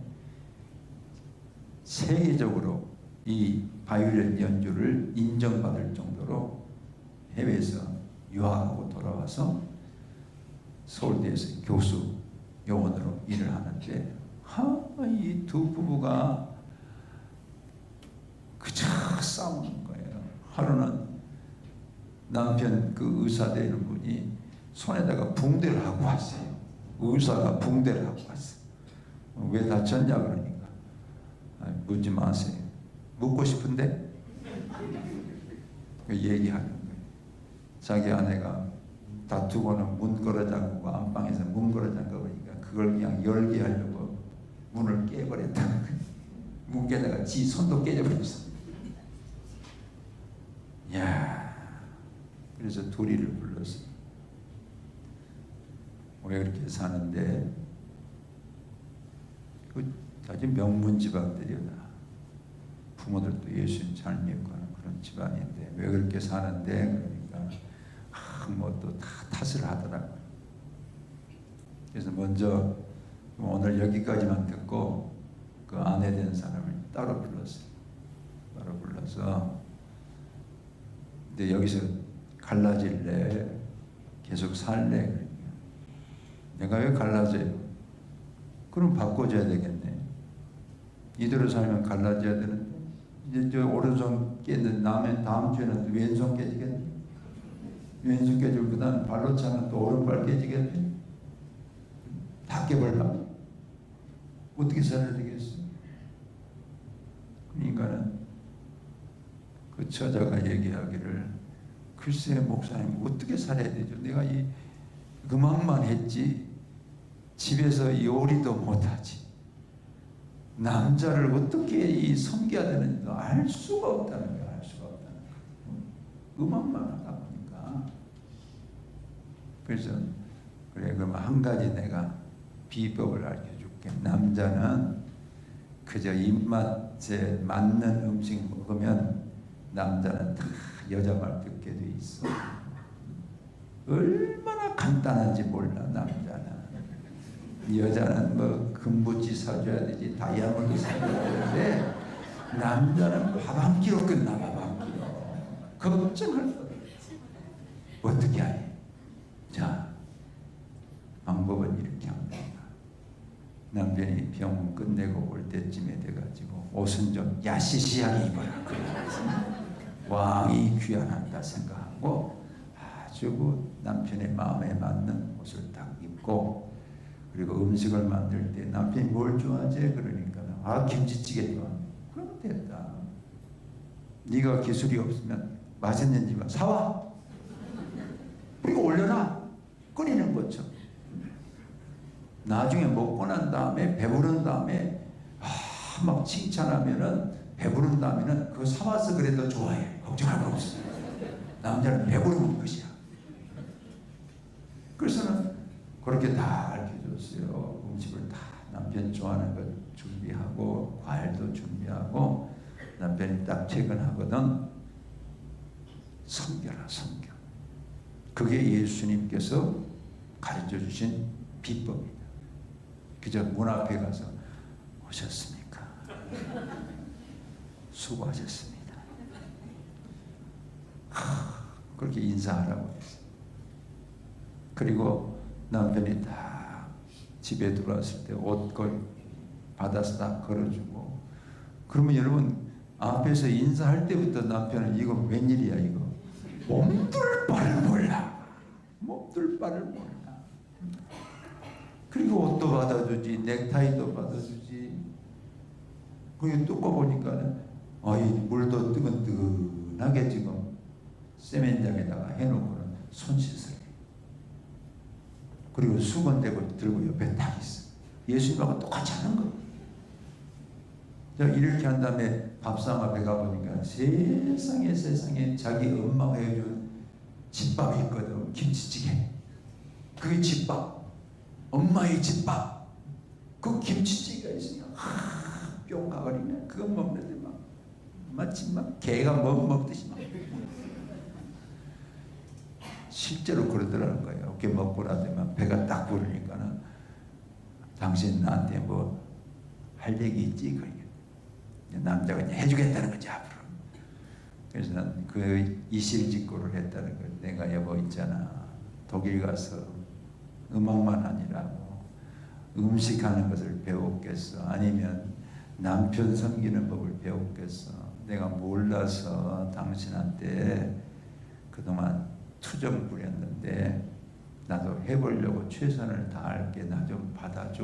세계적으로 이 바이올린 연주를 인정받을 정도로 해외에서 유학하고 돌아와서 서울대에서 교수 요원으로 일을 하는데 이 두 부부가 그저 싸우는 거예요. 하루는 남편 그 의사 되는 분이 손에다가 붕대를 하고 왔어요. 의사가 붕대를 하고 왔어요. 왜 다쳤냐 그러니까 묻지 마세요. 묻고 싶은데 얘기하는 거예요. 자기 아내가 다투고는 문 걸어 잠그고 안방에서 문 걸어 잠그니까 그걸 그냥 열게 하려고 문을 깨버렸다는 거예요. 문 깨다가 지 손도 깨져버렸어. 야, 그래서 둘이를 불렀어요. 왜 그렇게 사는데? 그 아주 명문 집안들이야. 부모들도 예수님 잘 믿고 하는 그런 집안인데 왜 그렇게 사는데? 그러니까 뭐 또 다 탓을 하더라고요. 그래서 먼저 오늘 여기까지만 듣고 그 아내 된 사람을 따로 불렀어요. 따로 불러서 근데 여기서 갈라질래? 계속 살래? 그러니까 내가 왜 갈라져요? 그럼 바꿔줘야 되겠네. 이대로 살면 갈라져야 되는데 이제 저 오른손 깨는 다음 주에는 왼손 깨지겠네. 왼손 깨지고 그 다음 발로 차면 또 오른발 깨지겠네. 다 깨버리려고 어떻게 살아야 되겠어? 그러니까는 그 처자가 얘기하기를 글쎄 목사님 어떻게 살아야 되죠? 내가 이 음악만 했지 집에서 요리도 못하지 남자를 어떻게 이 섬겨야 되는지도 알 수가 없다는 거야. 알 수가 없다는 거야. 음악만 하다 보니까. 그래서 그래 그럼 한 가지 내가 비법을 알려줄게. 남자는 그저 입맛에 맞는 음식 먹으면 남자는 다 여자 말 듣게 돼 있어. 얼마나 간단한지 몰라 남자는. 여자는 뭐 금붙이 사줘야 되지 다이아몬드 사줘야 되는데 남자는 밥 한 끼로 끝나. 밥 한 끼로. 걱정할 거 어떻게 하니? 자, 방법은 이렇게 합니다. 남편이 병 끝내고 올 때쯤에 돼가지고 옷은 좀 야시시하게 입어라. 그래. 왕이 귀환한다 생각하고 아주 그 남편의 마음에 맞는 옷을 딱 입고, 그리고 음식을 만들 때 남편이 뭘 좋아하지? 그러니까 김치찌개 좋아. 그러면 됐다. 네가 기술이 없으면 맛있는 집은 사와. 그리고 올려놔. 끓이는 것처럼. 나중에 먹고 난 다음에 배부른 다음에 막 칭찬하면은, 배부른 다음에는 그거 사와서 그래도 좋아해. 걱정할 거 없어. 남자는 배부르는 것이야. 그래서는 그렇게 다 알려줬어요. 음식을 다 남편 좋아하는 것 준비하고, 과일도 준비하고. 남편이 딱 퇴근하거든. 섬겨라, 섬겨. 그게 예수님께서 가르쳐 주신 비법이다. 그저 문 앞에 가서 오셨습니까? 수고하셨습니다. 그렇게 인사하라고 했어요. 그리고 남편이 다 집에 들어왔을 때 옷 받아서 다 걸어주고. 그러면 여러분, 앞에서 인사할 때부터 남편은 이거 웬일이야 이거. 몸둘 바를 몰라. 몸둘 바를 몰라. 그리고 옷도 받아주지, 넥타이도 받아주지. 그게 뜯고 보니까는 물도 뜨끈뜨끈하게 지금 세면장에다가 해놓고는 손 씻으래. 그리고 수건대고 들고 옆에 딱 있어. 예수님하고 똑같이 하는 거. 이렇게 한 다음에 밥상 앞에 가보니까 세상에 자기 엄마가 해준 집밥이 있거든. 김치찌개. 그게 집밥. 엄마의 집밥. 그 김치찌개가 있으니까 뿅 가버리네. 그거 먹는데 마치 개가 먹듯이 막. 실제로 그러더라는 거예요. 이렇게 먹고 나더만 배가 딱 부르니까는 당신 나한테 뭐 할 얘기 있지? 그러니까 남자가 이제 해주겠다는 거지 앞으로. 그래서 난 그 이실직고를 했다는 걸. 내가 여보 있잖아, 독일 가서 음악만 아니라고 음식하는 것을 배웠겠어? 아니면 남편 섬기는 법을 배웠겠어? 내가 몰라서 당신한테 그동안 투정 부렸는데 나도 해보려고 최선을 다할게. 나 좀 받아줘.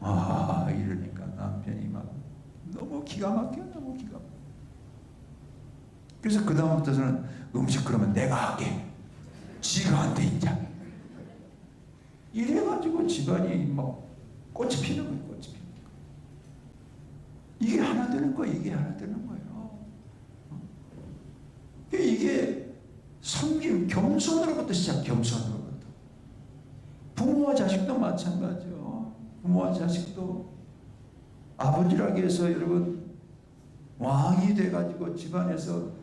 이러니까 남편이 막 너무 기가 막혀. 너무 기가 막혀. 그래서 그 다음부터는 음식 그러면 내가 할게. 지가 한테 인자. 이래가지고 집안이 막 꽃이 피는 거예요. 꽃이 피는 거예요. 이게 하나 되는 거예요. 이게 하나 되는 거예요. 이게 섬김, 겸손으로부터 시작. 겸손으로부터. 부모와 자식도 마찬가지요. 부모와 자식도 아버지라고 해서 여러분 왕이 돼가지고 집안에서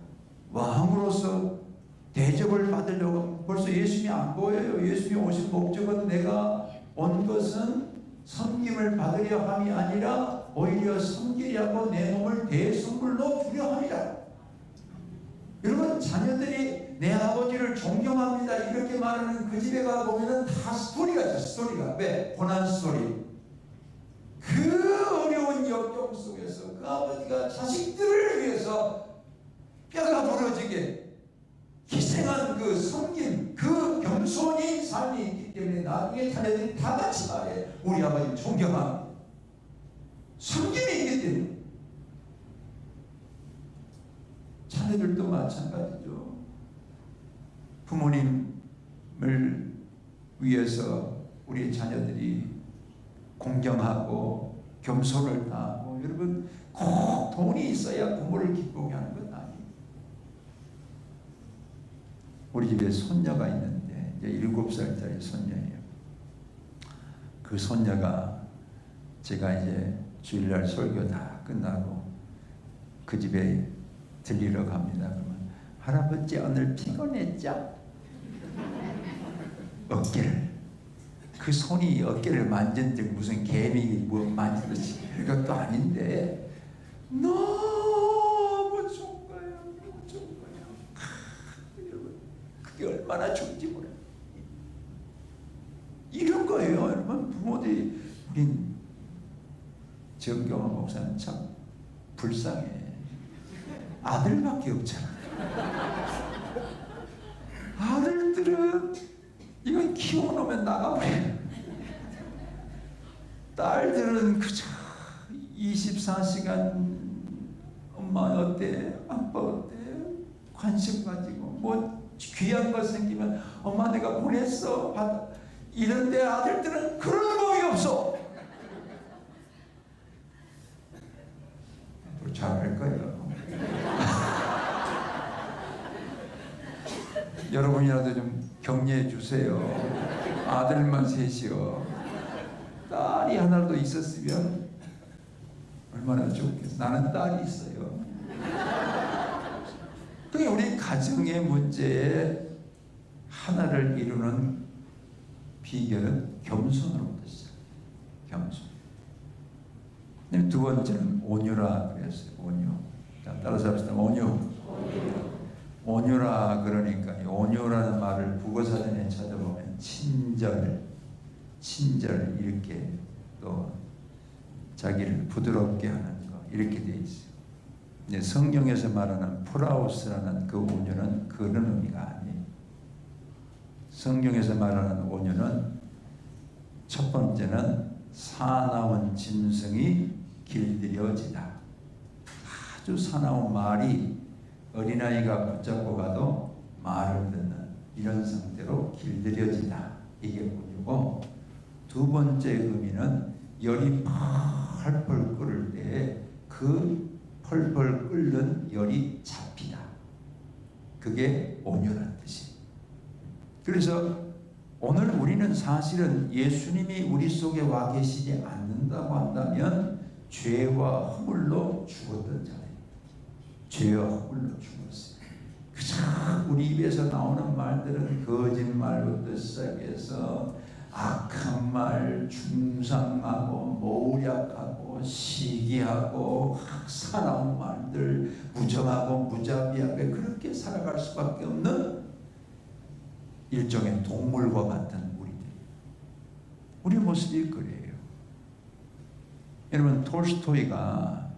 왕으로서 대접을 받으려고 하면 벌써 예수님이 안 보여요. 예수님이 오신 목적은 내가 온 것은 섬김을 받으려 함이 아니라 오히려 섬기려고 내 몸을 대선물로 주려 함이라. 여러분, 자녀들이 내 아버지를 존경합니다 이렇게 말하는 그 집에 가보면 다 스토리가 있어. 스토리가. 왜? 고난 스토리. 그 어려운 역경 속에서 그 아버지가 자식들을 위해서 뼈가 부러지게 희생한 그 섬김, 그 겸손인 삶이 있기 때문에 나중에 자녀들이 다 같이 말해. 우리 아버지를 존경합니다. 섬김이 있기 때문에. 자녀들도 마찬가지죠. 부모님을 위해서 우리 자녀들이 공경하고 겸손을 다하고. 여러분, 꼭 돈이 있어야 부모를 기쁘게 하는 건 아니에요. 우리 집에 손녀가 있는데 이제 7살짜리 손녀예요. 그 손녀가 제가 이제 주일날 설교 다 끝나고 그 집에 들리러 갑니다. 그러면 할아버지 오늘 피곤했죠? 어깨를, 그 손이 어깨를 만졌는데 무슨 개미 뭐 만지듯이 그것도 아닌데 너무 좋은 거예요. 너무 좋은 거예요. 여러분, 그게 얼마나 좋은지 몰라요. 이런 거예요. 여러분, 부모들이 우린 정경환 목사는 참 불쌍해. 아들밖에 없잖아. 아들들은 이건 키워놓으면 나가버려. 딸들은 그저 24시간 엄마 어때? 아빠 어때? 관심 가지고 뭐 귀한 거 생기면 엄마 내가 보냈어. 이런데 아들들은 그런 법이 없어. 잘할 거예요. 여러분이라도 좀 격려해 주세요. 아들만 셋이요. 딸이 하나라도 있었으면 얼마나 좋겠어. 나는 딸이 있어요. 그러니까 우리 가정의 문제에 하나를 이루는 비결은 겸손으로부터 시작해요. 겸손. 두 번째는 온유라 그랬어요. 온유. 자, 따라서 합시다. 온유. 온유라 그러니까 온유라는 말을 국어사전에 찾아보면 친절 이렇게 또 자기를 부드럽게 하는 거 이렇게 되어 있어요. 근데 성경에서 말하는 프라우스라는 그 온유는 그런 의미가 아니에요. 성경에서 말하는 온유는 첫 번째는 사나운 짐승이 길들여지다. 아주 사나운 말이 어린아이가 붙잡고 가도 말을 듣는 이런 상태로 길들여지다. 이게 온유고, 두 번째 의미는 열이 펄펄 끓을 때 그 펄펄 끓는 열이 잡히다. 그게 온유라는 뜻이에요. 그래서 오늘 우리는 사실은 예수님이 우리 속에 와 계시지 않는다고 한다면 죄와 허물로 죽었던 자예요. 죄와 허물로 죽었어요. 그저 우리 입에서 나오는 말들은 거짓말부터 시작해서 악한 말, 중상하고 모략하고 시기하고 사나운 말들, 무정하고 무자비하게 그렇게 살아갈 수밖에 없는 일종의 동물과 같은 우리들. 우리 모습이 그래요. 여러분, 톨스토이가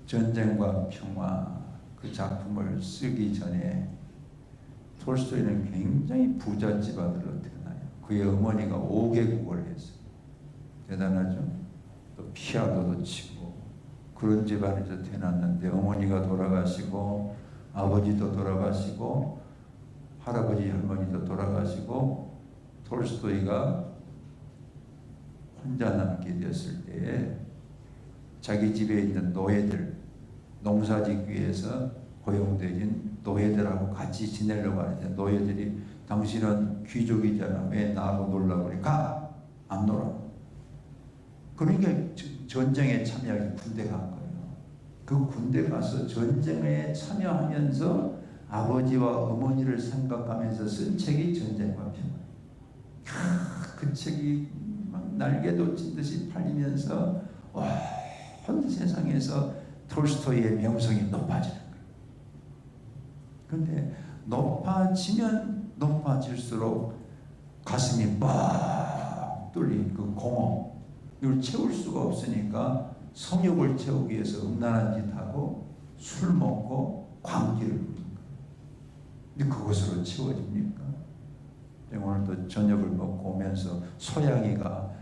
전쟁과 평화 그 작품을 쓰기 전에 톨스토이는 굉장히 부잣집 아들로 태어나요. 그의 어머니가 5개국어를 했어요. 대단하죠. 또 피아노도 치고 그런 집안에서 태어났는데 어머니가 돌아가시고 아버지도 돌아가시고 할아버지 할머니도 돌아가시고 톨스토이가 혼자 남게 되었을 때에 자기 집에 있는 노예들, 농사짓기 위해서 고용되진 노예들하고 같이 지내려고 하는데 노예들이 당신은 귀족이잖아. 왜 나하고 놀라고 그래? 가! 안 놀아. 그러니까 전쟁에 참여하기 군대 간 거예요. 그 군대 가서 전쟁에 참여하면서 아버지와 어머니를 생각하면서 쓴 책이 전쟁과 평화. 그 책이 막 날개도 친 듯이 팔리면서 온 세상에서 톨스토이의 명성이 높아지는 거예요. 그런데 높아지면 높아질수록 가슴이 빡 뚫린 그 공허, 이걸 채울 수가 없으니까 성욕을 채우기 위해서 음란한 짓 하고 술 먹고 광기를 부리는 거예요. 근데 그것으로 채워집니까? 오늘도 저녁을 먹고 오면서 소양이가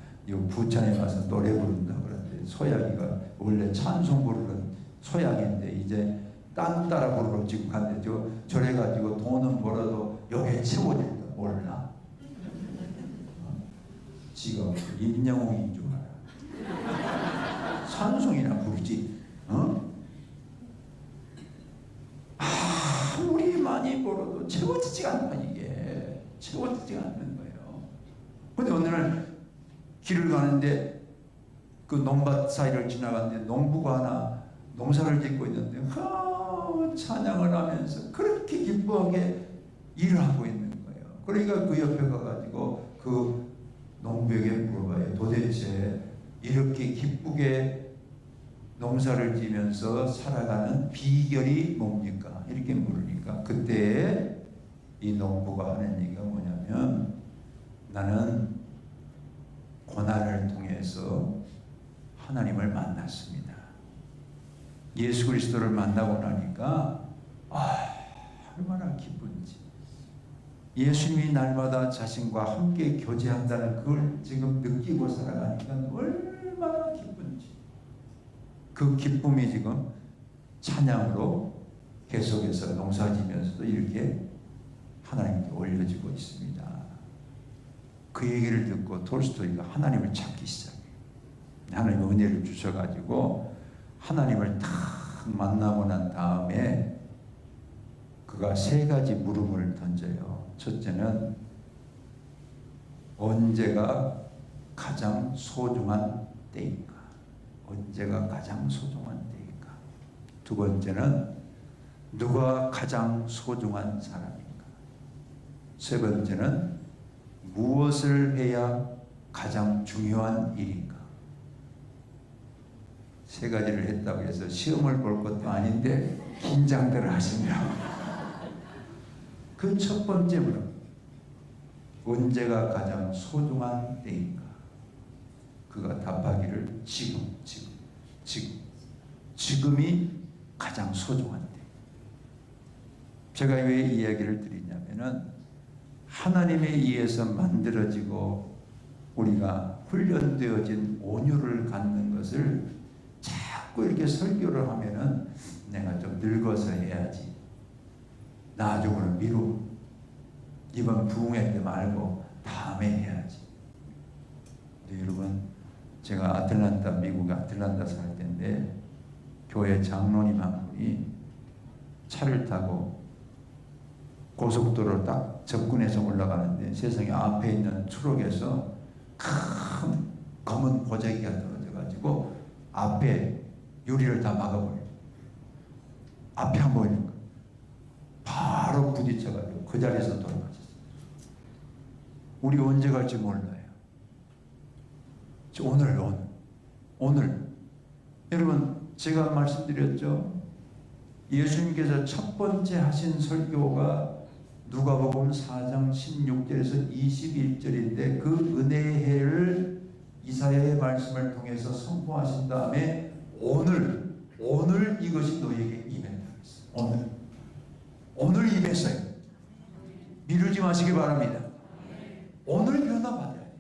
부천에 가서 노래 부른다 그러는데, 소양이가 원래 찬송 부르는 소양인데 이제 딴 따라 부르러 지금 갔는데 저래가지고 돈은 벌어도 여기에 채워질까 몰라. 지가 임영웅인 줄 알아. 찬송이나 부르지. 아무리 많이 벌어도 채워지지가 않는 이게. 채워지지가 않는 거예요. 근데 어느 날 길을 가는데 그 농밭 사이를 지나갔는데 농부가 하나 농사를 짓고 있는데 찬양을 하면서 그렇게 기뻐하게 일을 하고 있는 거예요. 그러니까 그 옆에 가가지고 그 농부에게 물어봐요. 도대체 이렇게 기쁘게 농사를 지면서 살아가는 비결이 뭡니까? 이렇게 물으니까 그때 이 농부가 하는 얘기가 뭐냐면, 나는 고난을 통해서 하나님을 만났습니다. 예수 그리스도를 만나고 나니까 얼마나 기쁜지. 예수님이 날마다 자신과 함께 교제한다는 그걸 지금 느끼고 살아가니까 얼마나 기쁜지. 그 기쁨이 지금 찬양으로 계속해서 농사지면서도 이렇게 하나님께 올려지고 있습니다. 그 얘기를 듣고 톨스토이가 하나님을 찾기 시작해요. 하나님의 은혜를 주셔가지고 하나님을 딱 만나고 난 다음에 그가 세 가지 물음을 던져요. 첫째는 언제가 가장 소중한 때인가? 언제가 가장 소중한 때인가? 두 번째는 누가 가장 소중한 사람인가? 세 번째는 무엇을 해야 가장 중요한 일인가? 세 가지를 했다고 해서 시험을 볼 것도 아닌데 긴장들 하시느라고. 그 첫 번째 물음, 언제가 가장 소중한 때인가? 그가 답하기를 지금이 가장 소중한 때. 제가 왜 이 이야기를 드리냐면은 하나님에 의해서 만들어지고 우리가 훈련되어진 온유를 갖는 것을 자꾸 이렇게 설교를 하면은 내가 좀 늙어서 해야지, 나중으로 미루, 이번 부흥회 때 말고 다음에 해야지. 근데 여러분, 제가 아틀란타, 미국 아틀란타 살 때인데 교회 장로님 한 분이 차를 타고 고속도로 딱 접근해서 올라가는데 세상에 앞에 있는 트럭에서 큰 검은 보자기가 떨어져가지고 앞에 유리를 다 막아버려요. 앞이 안 보이는 거. 바로 부딪혀가지고 그 자리에서 돌아가셨어요. 우리 언제 갈지 몰라요. 오늘 여러분, 제가 말씀드렸죠. 예수님께서 첫 번째 하신 설교가 누가복음 4장 16절에서 21절인데 그 은혜의 해를 이사야의 말씀을 통해서 선포하신 다음에 오늘 이것이 너에게 임했다 그랬어요. 오늘 임했어요. 미루지 마시기 바랍니다. 오늘 변화받아야 돼요.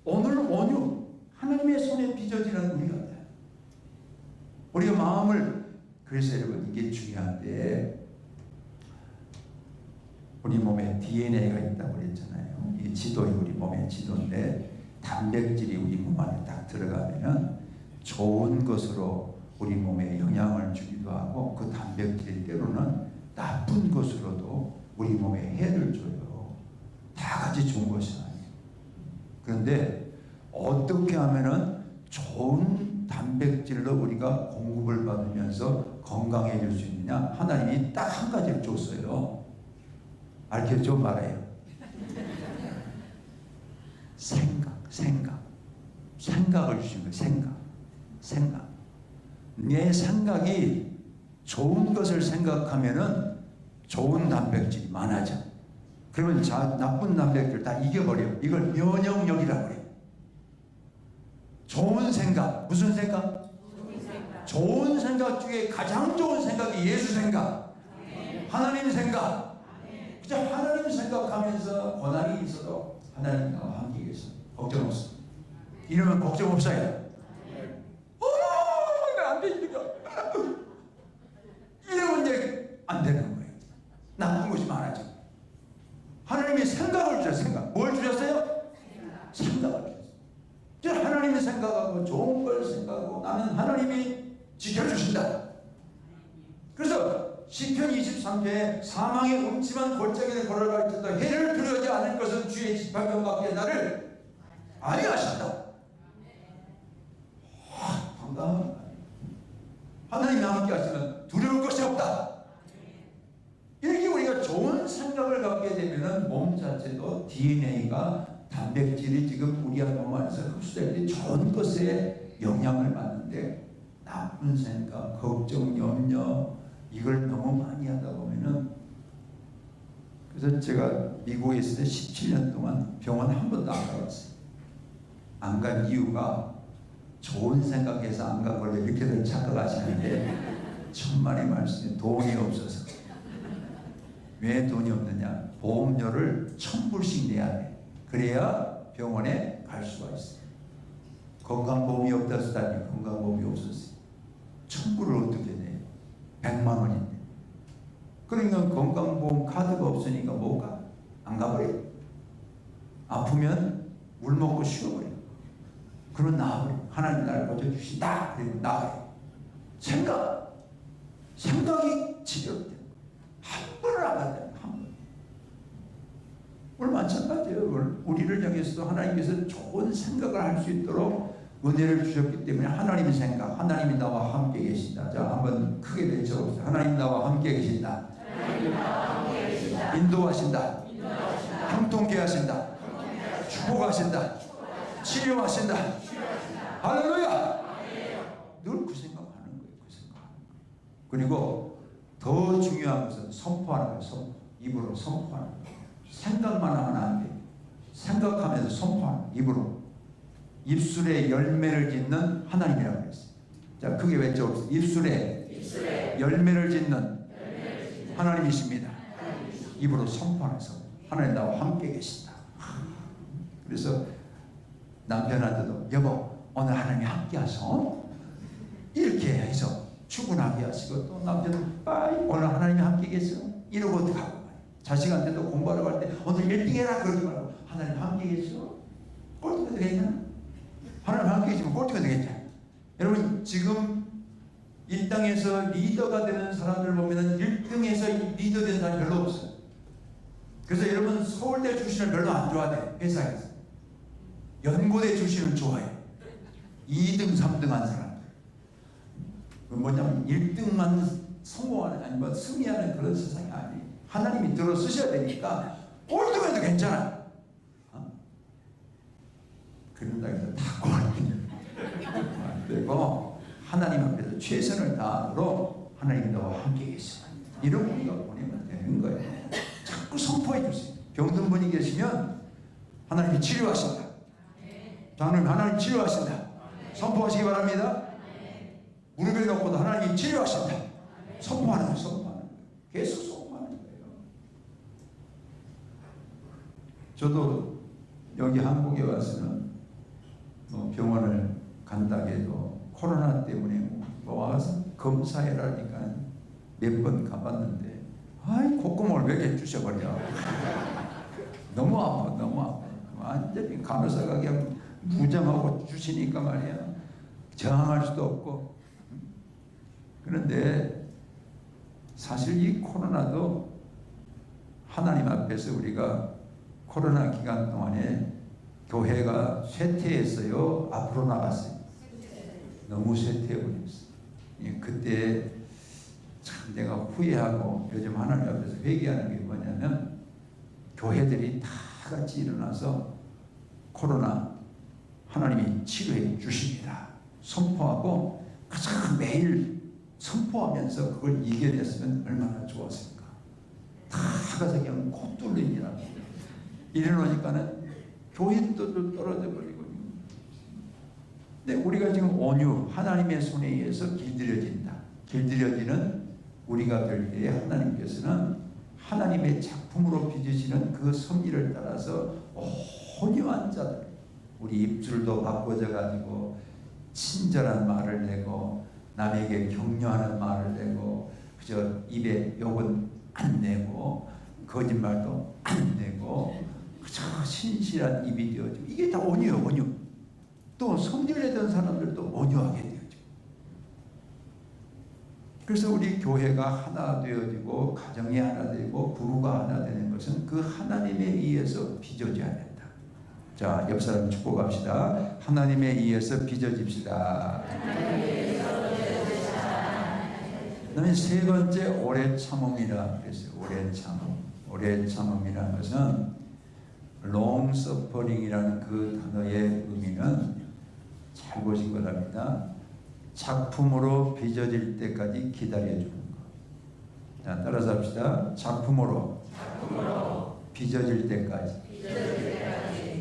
오늘 온유, 하나님의 손에 빚어지는 우리가 돼요. 우리가 마음을, 그래서 여러분 이게 중요한데, 우리 몸에 DNA가 있다고 그랬잖아요. 이 지도이 우리 몸의 지도인데 단백질이 우리 몸 안에 딱 들어가면은 좋은 것으로 우리 몸에 영향을 주기도 하고 그 단백질이 때로는 나쁜 것으로도 우리 몸에 해를 줘요. 다 같이 좋은 것이 아니에요. 그런데 어떻게 하면은 좋은 단백질로 우리가 공급을 받으면서 건강해질 수 있느냐? 하나님이 딱 한 가지를 줬어요. 알겠죠? 말해요. 생각을 주신 거예요. 생각. 내 생각이 좋은 것을 생각하면은 좋은 단백질이 많아져. 그러면 나쁜 단백질 다 이겨버려요. 이걸 면역력이라고 그래요. 좋은 생각. 무슨 생각? 좋은 생각 중에 가장 좋은 생각이 예수 생각, 하나님 생각. 그냥 하나님 생각하면서 고난이 있어도 하나님과 함께 계셔. 걱정 없어. 이러면 걱정 없어요. 안 돼, 이거. 이러면 이제 안 되는 거예요. 나쁜 것이 많아져. 하나님이 생각을 주셨어요. 생각. 뭘 주셨어요? 생각을 주셨어요. 하나님이 생각하고 좋은 걸 생각하고 나는 하나님이 지켜주신다. 그래서 시편 23편에 사망의 음침한 골짜기를 걸어갈 때도 해를 두려워하지 않을 것은 주의 지팡이밖에 나를 아니하신다. 반가운 하나님이 함께 하시면 두려울 것이 없다. 이렇게 우리가 좋은 생각을 갖게 되면 몸 자체도 DNA가 단백질이 지금 우리 몸 안에서 흡수될 때 좋은 것에 영향을 받는데 나쁜 생각, 걱정, 염려 이걸 너무 많이 하다 보면은, 그래서 제가 미국에 있을 때 17년 동안 병원 한 번도 안 가봤어요. 안 간 이유가 좋은 생각해서 안 간 걸로 이렇게들 착각하시는데 천만의 말씀에 돈이 없어서. 왜 돈이 없느냐? 보험료를 1,000불씩 내야 돼. 그래야 병원에 갈 수가 있어. 건강보험이 없다 수다니 건강보험이 없었어요. 1,000불을 어떻게 내? 100만 원인데. 그러니까 건강보험 카드가 없으니까 못 가. 안 가버려. 아프면 물 먹고 쉬어버려. 그러면 나아버려. 하나님 나를 고쳐주신다. 그리고 나아버려. 생각이 치료돼. 한 번을 안 가다. 한 번. 오늘 마찬가지예요. 우리를 향해서도 하나님께서 좋은 생각을 할 수 있도록 은혜를 주셨기 때문에 하나님의 생각, 하나님이 나와 함께 계신다. 자, 한번 크게 외쳐봅시다. 하나님 나와 함께 계신다. 인도하신다. 형통케 하신다. 축복하신다. 치료하신다. 할렐루야! 늘 그 생각하는 거예요. 그 생각. 그리고 더 중요한 것은 선포하는 거예요. 입으로 선포하는 거예요. 생각만 하면 안 돼요. 생각하면서 선포하는 거예요. 입으로. 입술에 열매를 짓는 하나님이라고 그랬어요. 자, 크게 외쳐봅시다. 입술에 열매를 짓는 하나님이십니다. 입으로 선포하면서 하나님 나와 함께 계신다. 그래서 남편한테도 여보 오늘 하나님이 함께 하셔. 이렇게 해서 출근하게 하시고 또 남편은 빠이 오늘 하나님이 함께 계셔. 이러고 가고 자식한테도 공부하러 갈 때 오늘 1등 해라 그러지 말고 하나님 함께 계셔. 꼴등이 되겠냐? 하나님 함께 계시면 꼴등이 되겠냐? 여러분 지금 이 땅에서 리더가 되는 사람들 보면 1등에서 리더 된 사람이 별로 없어요. 그래서 여러분 서울대 출신을 별로 안 좋아해. 회사에서 연고대 출신을 좋아해. 2등 3등 한 사람 뭐냐면 1등만 성공하는 아니면 승리하는 그런 세상이 아니에요. 하나님이 들어 쓰셔야 되니까 꼴등해도 괜찮아. 그런다 해서 다 꼴등 안 되고 하나님 앞에서 최선을 다하도록 하나님 너와 함께 계시다. 이런 우리가 보내면 되는 거예요. 자꾸 선포해 주세요. 병든 분이 계시면 하나님이 치료하신다. 장로님 하나님 치료하신다. 선포하시기 바랍니다. 무릎에 놓고도 하나님이 치료하신다. 선포하는 거예요. 선포하는 거예요. 계속 선포하는 거예요. 저도 여기 한국에 와서는 병원을 간다고 해도 코로나 때문에 와서 검사해라니까 몇 번 가봤는데 아이 콧구멍을 몇 개 주셔버려. 너무 아파. 너무 아파. 완전히 간호사가 그냥 무장하고 주시니까 말이야 저항할 수도 없고. 그런데 사실 이 코로나도 하나님 앞에서 우리가 코로나 기간 동안에 교회가 쇠퇴했어요? 앞으로 나갔어요? 너무 쇠퇴해버렸어요. 그때 참 내가 후회하고 요즘 하나님 앞에서 회개하는 게 뭐냐면 교회들이 다 같이 일어나서 코로나 하나님이 치료해 주십니다. 선포하고 가장 매일 선포하면서 그걸 이겨냈으면 얼마나 좋았을까. 다 가서 그냥 코 뚫리니라. 이러니까는 교회도 떨어져 버리고. 근데 우리가 지금 온유 하나님의 손에 의해서 길들여진다. 길들여지는 우리가 될 때에 하나님께서는 하나님의 작품으로 빚으시는 그 섭리를 따라서 온유한 자들, 우리 입술도 바꿔져 가지고 친절한 말을 내고 남에게 격려하는 말을 내고 그저 입에 욕은 안 내고 거짓말도 안 내고 그저 신실한 입이 되어지고 이게 다 온유예요. 온유. 또 성질내던 사람들도 온유하게 되어지고. 그래서 우리 교회가 하나 되어지고 가정이 하나 되고 부부가 하나 되는 것은 그 하나님에 의해서 빚어져야 된다. 자, 옆 사람 축복합시다. 하나님에 의해서 빚어집시다. 그다음에 세 번째 오래 참음이라 그랬어요. 오래 참음. 오래 참음이라는 것은 long suffering이라는 그 단어의 의미는 잘 보신 거랍니다. 작품으로 빚어질 때까지 기다려주는 것. 자, 따라서 합시다. 작품으로 빚어질 때까지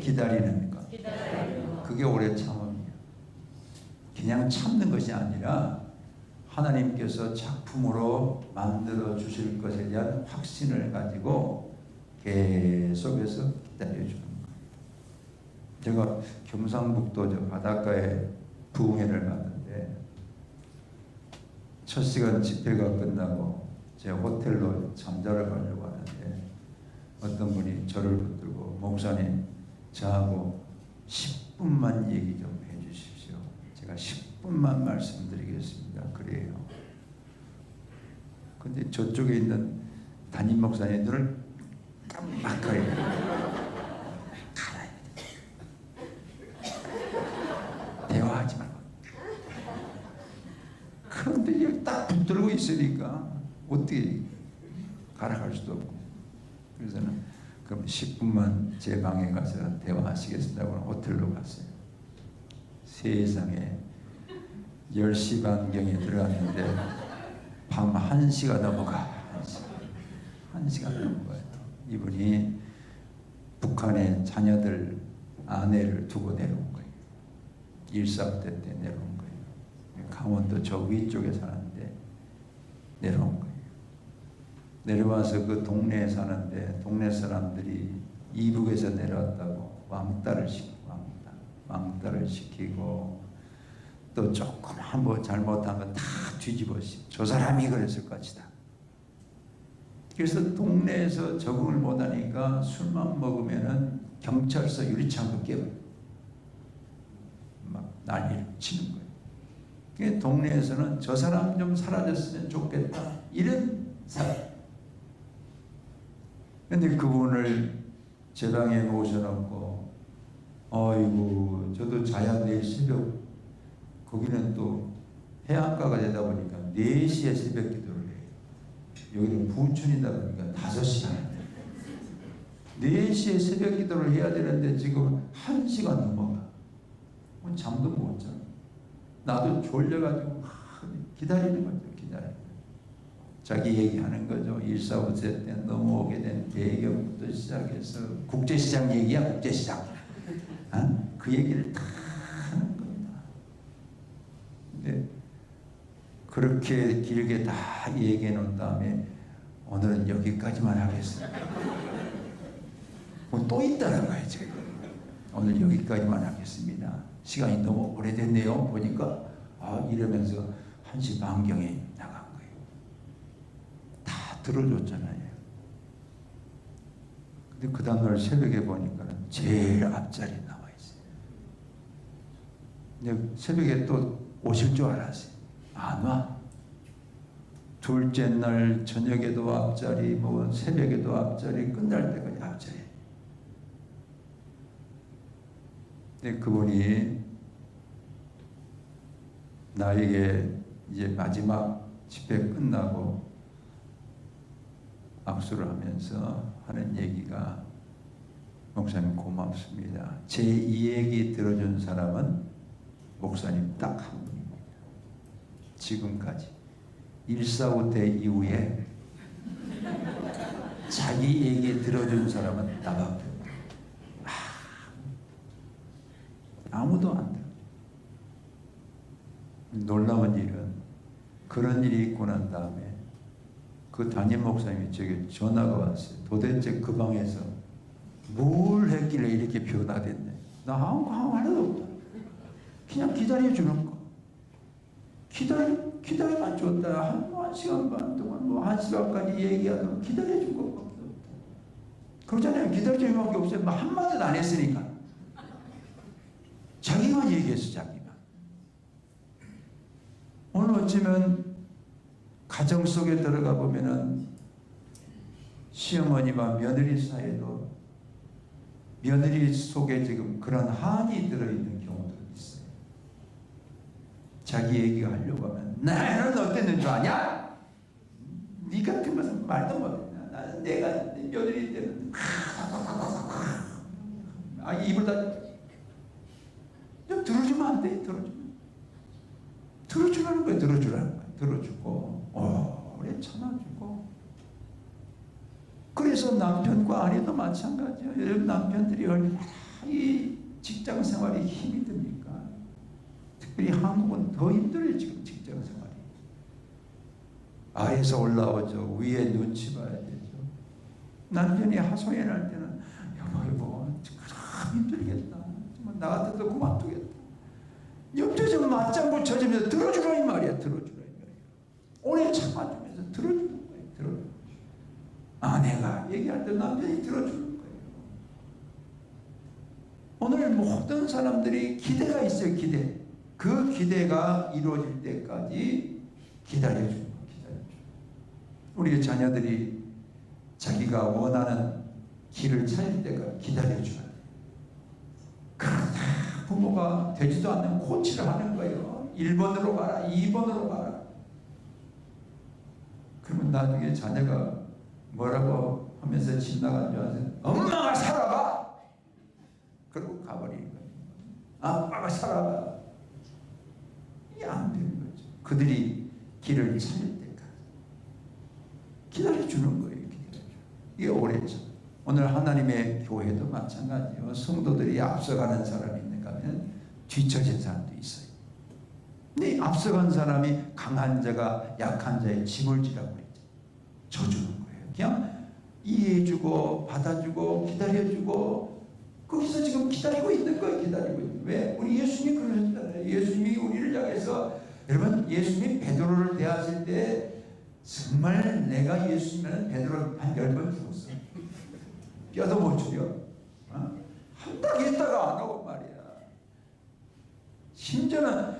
기다리는 것. 그게 오래 참음이에요. 그냥 참는 것이 아니라 하나님께서 작품으로 만들어 주실 것에 대한 확신을 가지고 계속해서 기다려주는 거예요. 제가 경상북도 저 바닷가에 부흥회를 갔는데 첫 시간 집회가 끝나고 제 호텔로 잠자러 가려고 하는데 어떤 분이 저를 붙들고 목사님 저하고 10분만 얘기 좀 해주십시오. 제가 10분만 말씀드리겠습니다. 그래요. 근데 저쪽에 있는 담임 목사님들을 깜빡하게 가라야 돼. 대화하지 말고. 그런데 이걸 딱 붙들고 있으니까 어떻게 가라갈 수도 없고. 그래서는 그럼 10분만 제 방에 가서 대화하시겠습니다고 호텔로 갔어요. 세상에 10시 반경에 들어갔는데 밤 1시가 넘어가. 1시가 넘어가요. 이분이 북한의 자녀들 아내를 두고 내려온 거예요. 1.4부대 때 내려온 거예요. 강원도 저 위쪽에 사는데 내려온 거예요. 내려와서 그 동네에 사는데 동네 사람들이 이북에서 내려왔다고 왕따를 시키고 왕따를 시키고 또 조금 한번 잘못하면 다 뒤집어지. 저 사람이 그랬을 것이다. 그래서 동네에서 적응을 못하니까 술만 먹으면은 경찰서 유리창도 깨요. 막 난리를 치는 거예요. 그러니까 동네에서는 저 사람 좀 사라졌으면 좋겠다. 이런 사람. 근데 그분을 제 방에 모셔놓고 아이고 저도 자야 내일 새벽 거기는 또 해안가가 되다 보니까 4시에 새벽 기도를 해요. 여기는 부천이다 보니까 5시간 4시에 새벽 기도를 해야 되는데 지금 1시간 넘어가. 잠도 못 자. 나도 졸려가지고 기다리는 거죠. 기다리는 거죠. 자기 얘기하는 거죠. 1.4부대 때 넘어오게 된 배경부터 시작해서 국제시장 얘기야. 국제시장. 그 얘기를 다 하는 겁니다. 근데 그렇게 길게 다 얘기해 놓은 다음에 오늘은 여기까지만 하겠습니다. 또 있다는 거예요. 지금. 오늘 여기까지만 하겠습니다. 시간이 너무 오래됐네요. 보니까 이러면서 1시 반경에 나간 거예요. 다 들어줬잖아요. 근데 그 다음날 새벽에 보니까 제일 앞자리에 나와 있어요. 근데 새벽에 또 오실 줄 알았어요. 안 와. 둘째 날 저녁에도 앞자리, 뭐 새벽에도 앞자리, 끝날 때까지 앞자리. 근데 그분이 나에게 이제 마지막 집회 끝나고 악수를 하면서 하는 얘기가 목사님 고맙습니다. 제 이 얘기 들어준 사람은 목사님 딱 한 분입니다. 지금까지 1.4부대 이후에 자기 얘기 들어준 사람은 나밖에 없다. 아무도 안 들어. 놀라운 일은 그런 일이 있고 난 다음에 그 담임 목사님이 제게 전화가 왔어요. 도대체 그 방에서 뭘 했길래 이렇게 변화됐네. 나 아무 하나도 없다. 그냥 기다려주는 거. 기다려만 줬다. 한 시간 반 동안 뭐 1시간까지 얘기하다가 기다려준 것밖에 없다. 그러잖아요. 기다려준 것밖에 없어요. 뭐 한마디도 안 했으니까. 자기만 얘기했어. 자기만. 오늘 어쩌면 가정 속에 들어가 보면은 시어머니와 며느리 사이에도 며느리 속에 지금 그런 한이 들어있는 경우도 있어요. 자기 얘기가 하려고 하면 나는 어땠는 줄 아냐? 네 같은 것은 말도 못해. 나는 내가 며느리 때는 입을 다 좀 들어주면 안 돼? 들어주라는 거야. 들어주라는 거야. 들어주고 오래 참아주고. 그래서 남편과 아내도 마찬가지예요. 여러분 남편들이 얼마나 이 직장 생활에 힘이 듭니까? 특별히 한국은 더 힘들어요. 지금 직장생활이. 아래에서 올라오죠. 위에 눈치 봐야 되죠. 남편이 하소연할 때는 여보 참 힘들겠다. 정말 나 같아도 그만두겠다. 옆에 좀 맞장구 쳐주면서 들어주라 이 말이야. 들어주라 이 말이야. 오래 참아주면서 들어주는 거예요. 들어주는 거예요. 아내가 얘기할 때 남편이 들어주는 거예요. 오늘 모든 사람들이 기대가 있어요. 기대. 그 기대가 이루어질 때까지 기다려주는 거예요. 우리의 자녀들이 자기가 원하는 길을 찾을 때까지 기다려줘야 돼요. 그러다 부모가 되지도 않는 코치를 하는 거예요. 1번으로 가라, 2번으로 가라. 그러면 나중에 자녀가 뭐라고 하면서 집 나가는 줄 아세요? 엄마가 살아봐! 그러고 가버리는 거예요. 아빠가 살아봐. 이게 안 되는 거죠. 그들이 길을 찾을 때까지 기다려주는 거예요. 이게 오래죠. 오늘 하나님의 교회도 마찬가지예요. 성도들이 앞서가는 사람이 있는가 하면 뒤처진 사람도 있어요. 근데 앞서간 사람이 강한 자가 약한 자의 짐을 지라고 그랬죠. 져주는 거예요. 그냥 이해해주고 받아주고 기다려주고 거기서 지금 기다리고 있는 거예요. 기다리고 있는 거예요. 왜? 우리 예수님이 그러셨잖아요. 예수님이 우리를 향해서 여러분 예수님이 베드로를 대하실 때 정말 내가 예수님은 베드로 한 10번 죽었어. 뼈도 못 추려. 한 달 있다가 안 오고 말이야. 심지어는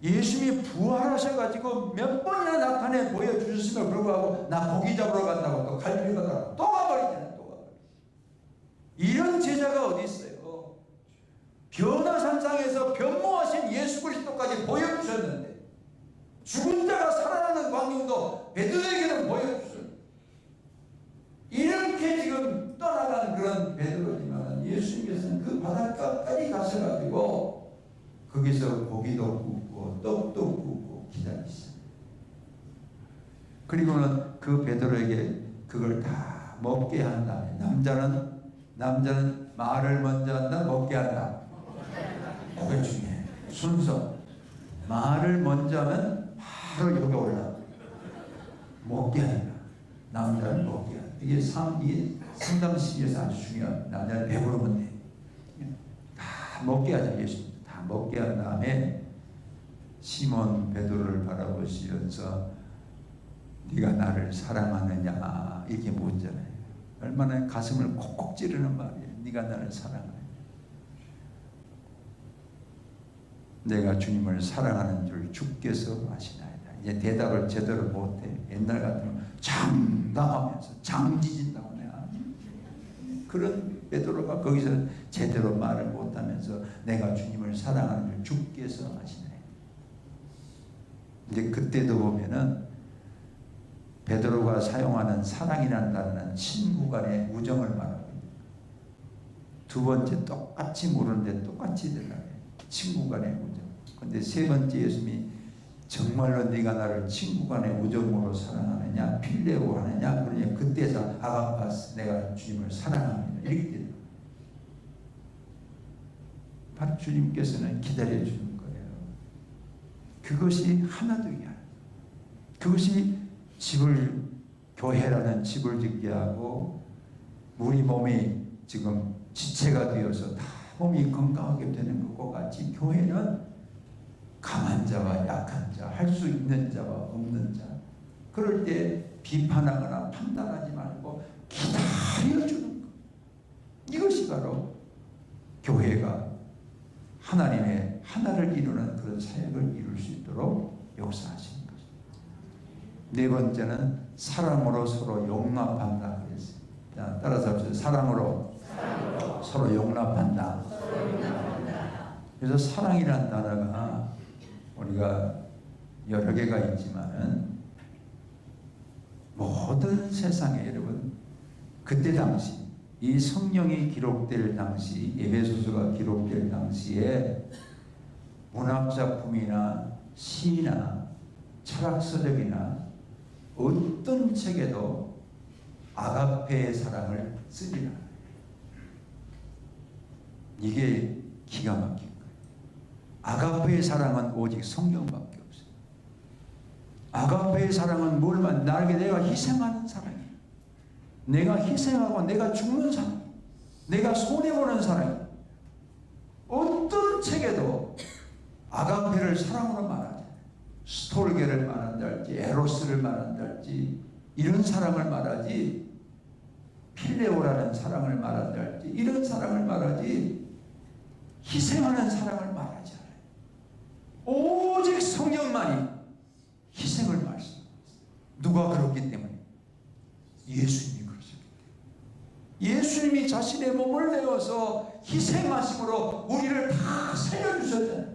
예수님이 부활하셔가지고 몇 번이나 나타내 보여주셨음에 불구하고 나 고기 잡으러 간다고 또 갈비를 가다가 또 가버리잖아요. 또 가버리잖아요. 이런 제자가 어디 있어요? 변화산상에서 변모하신 예수 그리스도까지 보여주셨는데 죽은 자가 살아나는 광경도 베드로에게는 보여주셨어요. 이렇게 지금 떠나가는 그런 베드로지만 예수님께서는 그 바닷가까지 가셔가지고 거기서 고기도 굽고 떡도 굽고 기다리셨어요. 그리고는 그 베드로에게 그걸 다 먹게 한 다음에 남자는 말을 먼저 한다, 먹게 한다. 그게 중요해. 순서. 말을 먼저 하면 바로 여기 올라. 먹게 하니까. 남자는 먹게 하니까. 이게 상담심에서 아주 중요한. 남자는 배부르면 돼. 다 먹게 하자. 예수님. 다 먹게 한 다음에 시몬 베드로를 바라보시면서 네가 나를 사랑하느냐 이렇게 묻잖아요. 얼마나 가슴을 콕콕 찌르는 말이에요. 네가 나를 사랑하느냐. 내가 주님을 사랑하는 줄 주께서 아시나이다. 이제 대답을 제대로 못해. 옛날 같으면 장담하면서 장지진다고 내가. 그런 베드로가 거기서 제대로 말을 못하면서 내가 주님을 사랑하는 줄 주께서 아시나이다. 이제 그때도 보면은 베드로가 사용하는 사랑이라는 단어는 친구 간의 우정을 말하고 있는 거예요. 두 번째 똑같이 모르는데 똑같이 대답해요. 친구 간의 우정. 근데 세 번째 예수님이 정말로 네가 나를 친구 간의 우정으로 사랑하느냐 필레오 하느냐 그러냐 그때서 아가파스 내가 주님을 사랑합니다. 이렇게 되는 거예요. 바로 주님께서는 기다려주는 거예요. 그것이 하나되게 하는 그것이 교회라는 집을 짓게 하고 우리 몸이 지금 지체가 되어서 다 몸이 건강하게 되는 것과 같이 교회는 강한 자와 약한 자, 할 수 있는 자와 없는 자 그럴 때 비판하거나 판단하지 말고 기다려주는 것. 이것이 바로 교회가 하나님의 하나를 이루는 그런 사역을 이룰 수 있도록 역사하시는 것입니다. 네 번째는 사랑으로 서로 용납한다 그랬어요. 자, 따라서 합시다. 사랑으로 서로 용납한다. 그래서 사랑이라는 단어가 우리가 여러 개가 있지만은 모든 세상에 여러분 그때 당시 이 성령이 기록될 당시 에베소서가 기록될 당시에 문학작품이나 시나 철학서적이나 어떤 책에도 아가페의 사랑을 쓰지 않아요. 이게 기가 막힌 거예요. 아가페의 사랑은 오직 성령밖에 없어요. 아가페의 사랑은 뭘만 나에게 내가 희생하는 사랑이에요. 내가 희생하고 내가 죽는 사랑, 내가 손해보는 사랑이에요. 어떤 책에도 아가페를 사랑으로 말하지, 스톨게를 말한다 할지 에로스를 말한다 할지 이런 사랑을 말하지, 필레오라는 사랑을 말한다 할지 이런 사랑을 말하지, 희생하는 사랑을 말하지 않아요. 오직 성령만이 희생을 말씀합니다. 누가 그렇기 때문에? 예수님이 그러셨기 때문에. 예수님이 자신의 몸을 내어서 희생하심으로 우리를 다 살려주셨잖아요.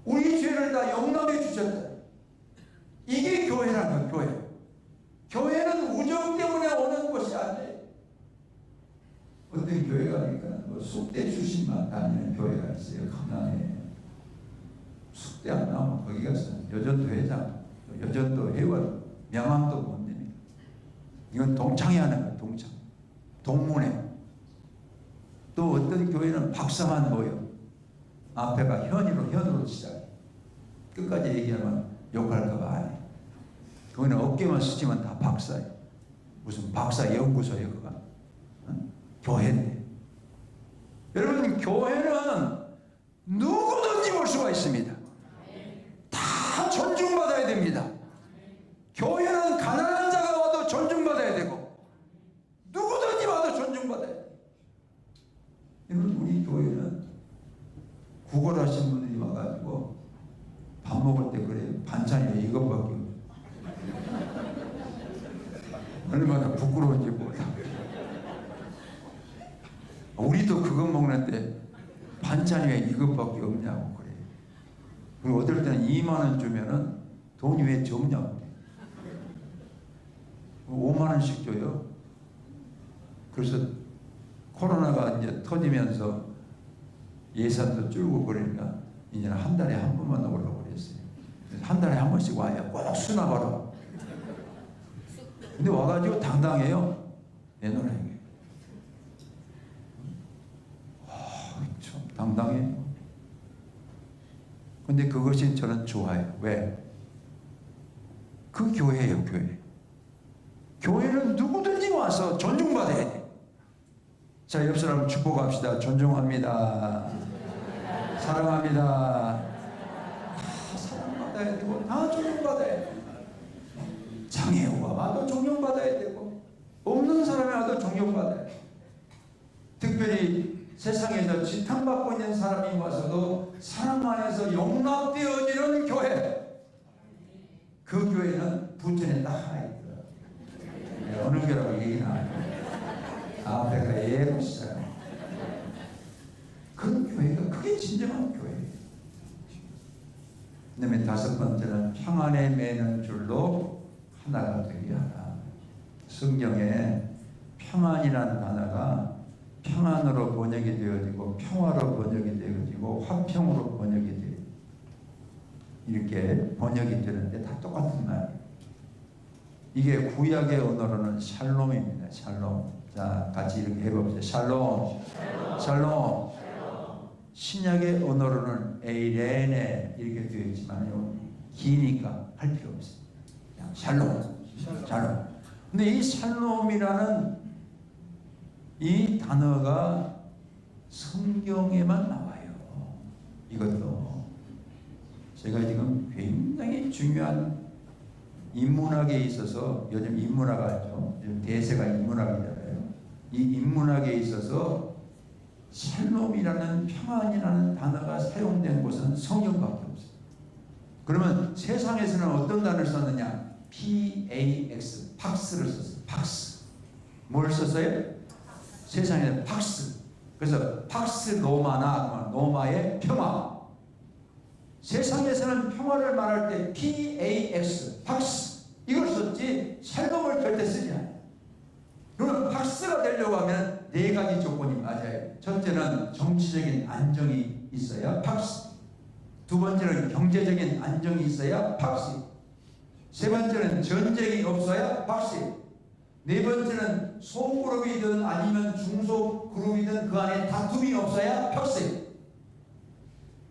우리 죄를 다 용납해 주셨잖아요. 이게 교회라는 교회. 교회는 우정 때문에 오는 것이 아니에요. 어떤 교회가 그러니까 뭐 숙대 출신만 다니는 교회가 있어요. 강남에. 숙대 안 나오면 거기 가서 여전도 회장, 여전도 회원, 명함도 못 냅니다. 이건 동창회 하는 거예요. 동창. 동문회. 또 어떤 교회는 박사만 모여. 앞에가 현으로 시작해. 끝까지 얘기하면 욕할까봐 안 해. 그거는 어깨만 쓰지만 다 박사예요. 무슨 박사 연구소예요, 그거. 교회인데. 여러분, 교회는 누구든지 올 수가 있습니다. 다 존중받아야 됩니다. 교회는 가난한 자가 와도 존중받아야 되고, 누구든지 와도 존중받아야 돼요. 여러분, 우리 교회는 구걸하신 분들이 와가지고 밥 먹을 때 그래요. 반찬이 왜 이것밖에 없어요. 얼마나 부끄러운지 몰라. 우리도 그거 먹는데 반찬이 왜 이것밖에 없냐고 그래요. 그리고 어떨 때는 2만 원 주면은 돈이 왜 적냐고 그래요. 5만 원씩 줘요. 그래서 코로나가 이제 터지면서 예산도 줄고 그러니까 이제는 한 달에 한 번만 오려고 그랬어요. 그래서 한 달에 한 번씩 와요. 꼭 수납하러. 근데 와가지고 당당해요. 내놓으라는 게. 참 당당해요. 근데 그것이 저는 좋아요. 왜? 그 교회예요, 교회. 교회는 누구든지 와서 존중받아야 돼. 자, 옆 사람 축복합시다. 존중합니다. 사랑합니다. 다 사랑받아야 되고, 다 존중받아야 돼. 장애우가 와도 존경받아야 되고, 없는 사람이 와도 존경받아야 돼. 특별히 세상에서 지탄받고 있는 사람이 와서도 사랑 안에서 용납되어지는 교회. 그 교회는 부천에 딱 하나 있더라고요. 어느 교회라고 얘기는 안 해요. 앞에가 예루살렘. 그 교회가 그게 진정한 교회예요. 그 다음에 5번째는 평안에 매는 줄로 하나가 되게 하라. 성경에 평안이라는 단어가 평안으로 번역이 되어지고 평화로 번역이 되어지고 화평으로 번역이 돼요. 이렇게 번역이 되는데 다 똑같은 말이에요. 이게 구약의 언어로는 샬롬입니다. 샬롬. 자, 같이 이렇게 해봅시다. 샬롬. 샬롬. 신약의 언어로는 에이레네 이렇게 되어 있지만요, 기니까 할 필요 없어요. 그냥 샬롬. 샬롬. 근데 이 샬롬이라는 이 단어가 성경에만 나와요. 이것도 제가 지금 굉장히 중요한 인문학에 있어서, 요즘 인문학 알죠? 요즘 대세가 인문학이잖아요. 이 인문학에 있어서 샬롬이라는 평안이라는 단어가 사용된 곳은 성경밖에 없어요. 그러면 세상에서는 어떤 단어를 썼느냐? PAX, 팍스를 썼어요. 팍스. 뭘 썼어요? 세상에는 팍스. 그래서 팍스 로마나 로마의 평화. 세상에서는 평화를 말할 때 PAX, 팍스 이걸 썼지 샬롬을 절대 쓰지 않아요. 그럼 팍스가 되려고 하면 4가지 조건이 맞아요. 첫째는 정치적인 안정이 있어야 팍스. 두 번째는 경제적인 안정이 있어야 팍스. 세 번째는 전쟁이 없어야 팍스. 네 번째는 소그룹이든 아니면 중소그룹이든 그 안에 다툼이 없어야 팍스.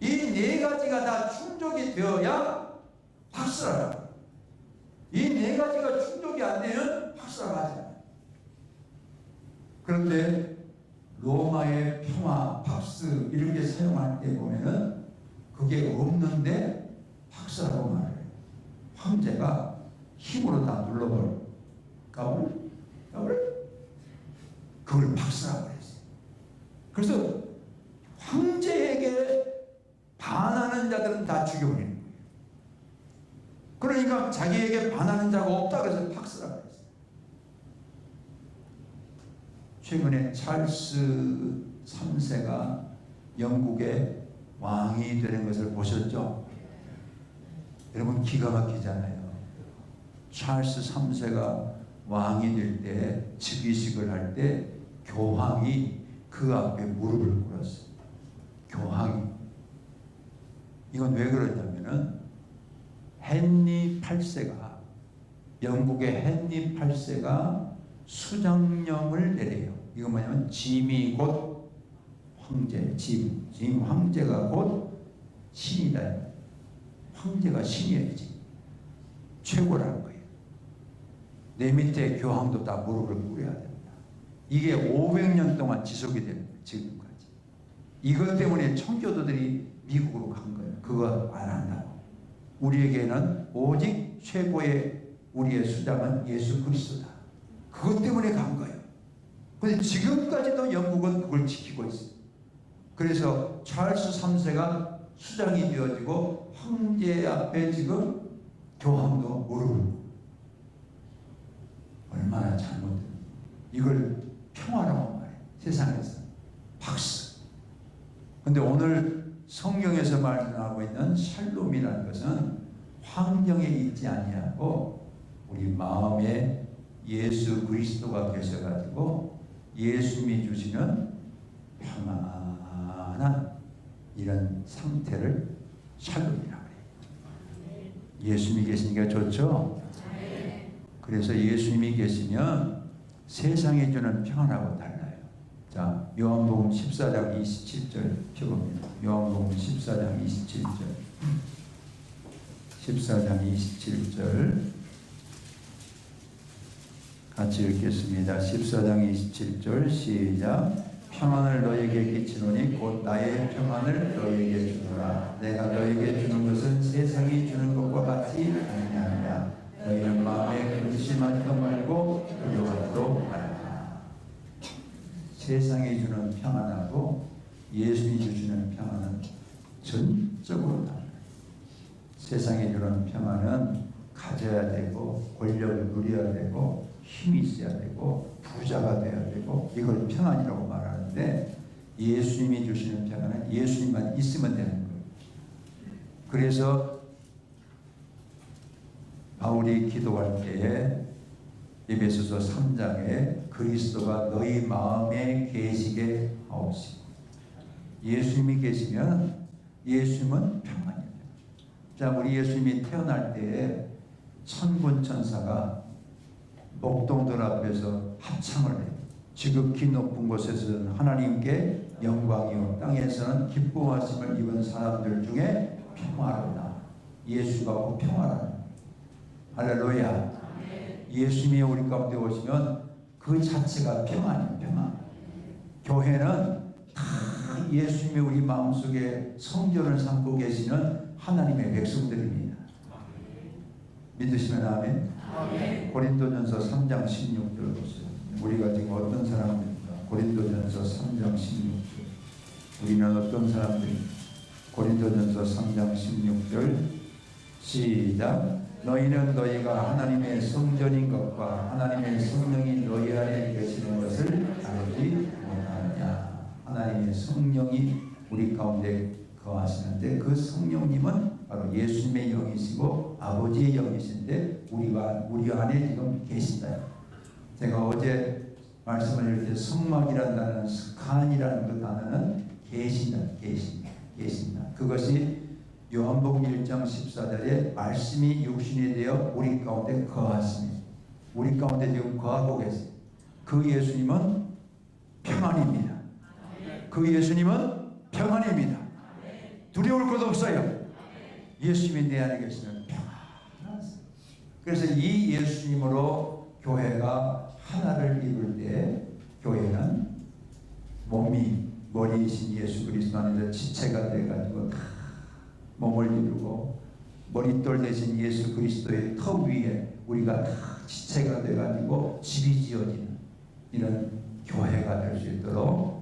이 네 가지가 다 충족이 되어야 박수라고. 이 네 가지가 충족이 안 되면 박수라고 하잖아요. 그런데 로마의 평화, 박수 이렇게 사용할 때 보면은 그게 없는데 박수라고 말해요. 황제가 힘으로 다 눌러버려. 까불? 그걸 박수라고 그랬어요. 그래서 황제에게 반하는 자들은 다 죽여버리는 거예요. 그러니까 자기에게 반하는 자가 없다 그래서 박수라고 그랬어요. 최근에 찰스 3세가 영국의 왕이 되는 것을 보셨죠? 여러분 기가 막히잖아요. 찰스 3세가 왕이 될 때, 즉위식을 할 때 교황이 그 앞에 무릎을 꿇었어요. 교황이. 이건 왜 그러냐면은 헨리 8세가, 영국의 헨리 8세가 수장령을 내려요. 이건 뭐냐면 짐이 곧 황제, 짐 황제가 곧 신이다. 황제가 신이에요. 최고라는 거예요. 내 밑에 교황도 다 무릎을 꿇어야 됩니다. 이게 500년 동안 지속이 되는 거예요. 지금까지. 이것 때문에 청교도들이 미국으로 간 거예요. 그거 안 한다고. 우리에게는 오직 최고의 우리의 수장은 예수 그리스도다. 그것 때문에 간 거예요. 근데 지금까지도 영국은 그걸 지키고 있어요. 그래서 찰스 3세가 수장이 되어지고 황제 앞에 지금 교황도 무릎을. 얼마나 잘못된, 이걸 평화라고 말해요. 세상에서. 박수. 근데 오늘 성경에서 말씀하고 있는 샬롬이라는 것은 환경에 있지 아니하고 우리 마음에 예수 그리스도가 계셔가지고 예수님이 주시는 평안한 이런 상태를 샬롬이라고 해요. 예수님이 계시니까 좋죠? 그래서 예수님이 계시면 세상에 주는 평안하고 달라요. 자, 요한복음 14장 27절 펴봅니다. 요한복음 14장 27절. 14장 27절 같이 읽겠습니다. 14장 27절 시작. 평안을 너에게 끼치노니 곧 나의 평안을 너에게 주노라. 내가 너에게 주는 것은 세상이 주는 것과 같이 아니하냐. 너희는 마음에 근심하지 말고 두려워하도록 하라. 세상이 주는 평안하고 예수님이 주시는 평안은 전적으로 달라요. 세상이 주는 평안은 가져야 되고 권력을 누려야 되고 힘이 있어야 되고 부자가 돼야 되고 이걸 평안이라고 말하는데 예수님이 주시는 평안은 예수님만 있으면 되는 거예요. 그래서 바울이 기도할 때에 에베소서 3장에 그리스도가 너희 마음에 계시게 하옵시고, 예수님이 계시면 예수님은 평안이에요. 자, 우리 예수님이 태어날 때에 천군 천사가 목동들 앞에서 합창을 해요. 지극히 높은 곳에서는 하나님께 영광이요 땅에서는 기뻐하심을 입은 사람들 중에 평화로다. 예수가 그 평화라는 거예요. 할렐루야. 예수님이 우리 가운데 오시면 그 자체가 평안이에요. 평안. 교회는 다 예수님이 우리 마음속에 성전을 삼고 계시는 하나님의 백성들입니다. 믿으시면 아멘. 고린도전서 3장 16절 보세요. 우리가 지금 어떤 사람들입니까? 고린도전서 3장 16절. 우리는 어떤 사람들입니까? 고린도전서 3장 16절 시작. 너희는 너희가 하나님의 성전인 것과 하나님의 성령이 너희 안에 계시는 것을 알지 못하느냐. 하나님의 성령이 우리 가운데 거하시는데 그 성령님은 바로 예수님의 영이시고 아버지의 영이신데 우리 안에 지금 계신다. 제가 어제 말씀을 드릴 때 성막이라는 단어는 스칸이라는 그 단어는 계신다. 그것이 요한복음 1장 14절에 말씀이 육신이 되어 우리 가운데 거하시니 우리 가운데 지금 거하고 계세요. 그 예수님은 평안입니다. 그 예수님은 평안입니다. 두려울 것도 없어요. 예수님이 내 안에 계시면 평안하세요. 그래서 이 예수님으로 교회가 하나를 이룰 때 교회는 몸이 머리이신 예수 그리스도 안에서 지체가 돼가지고 다 몸을 이루고 머릿돌 대신 예수 그리스도의 터 위에 우리가 다 지체가 돼가지고 집이 지어지는 이런 교회가 될 수 있도록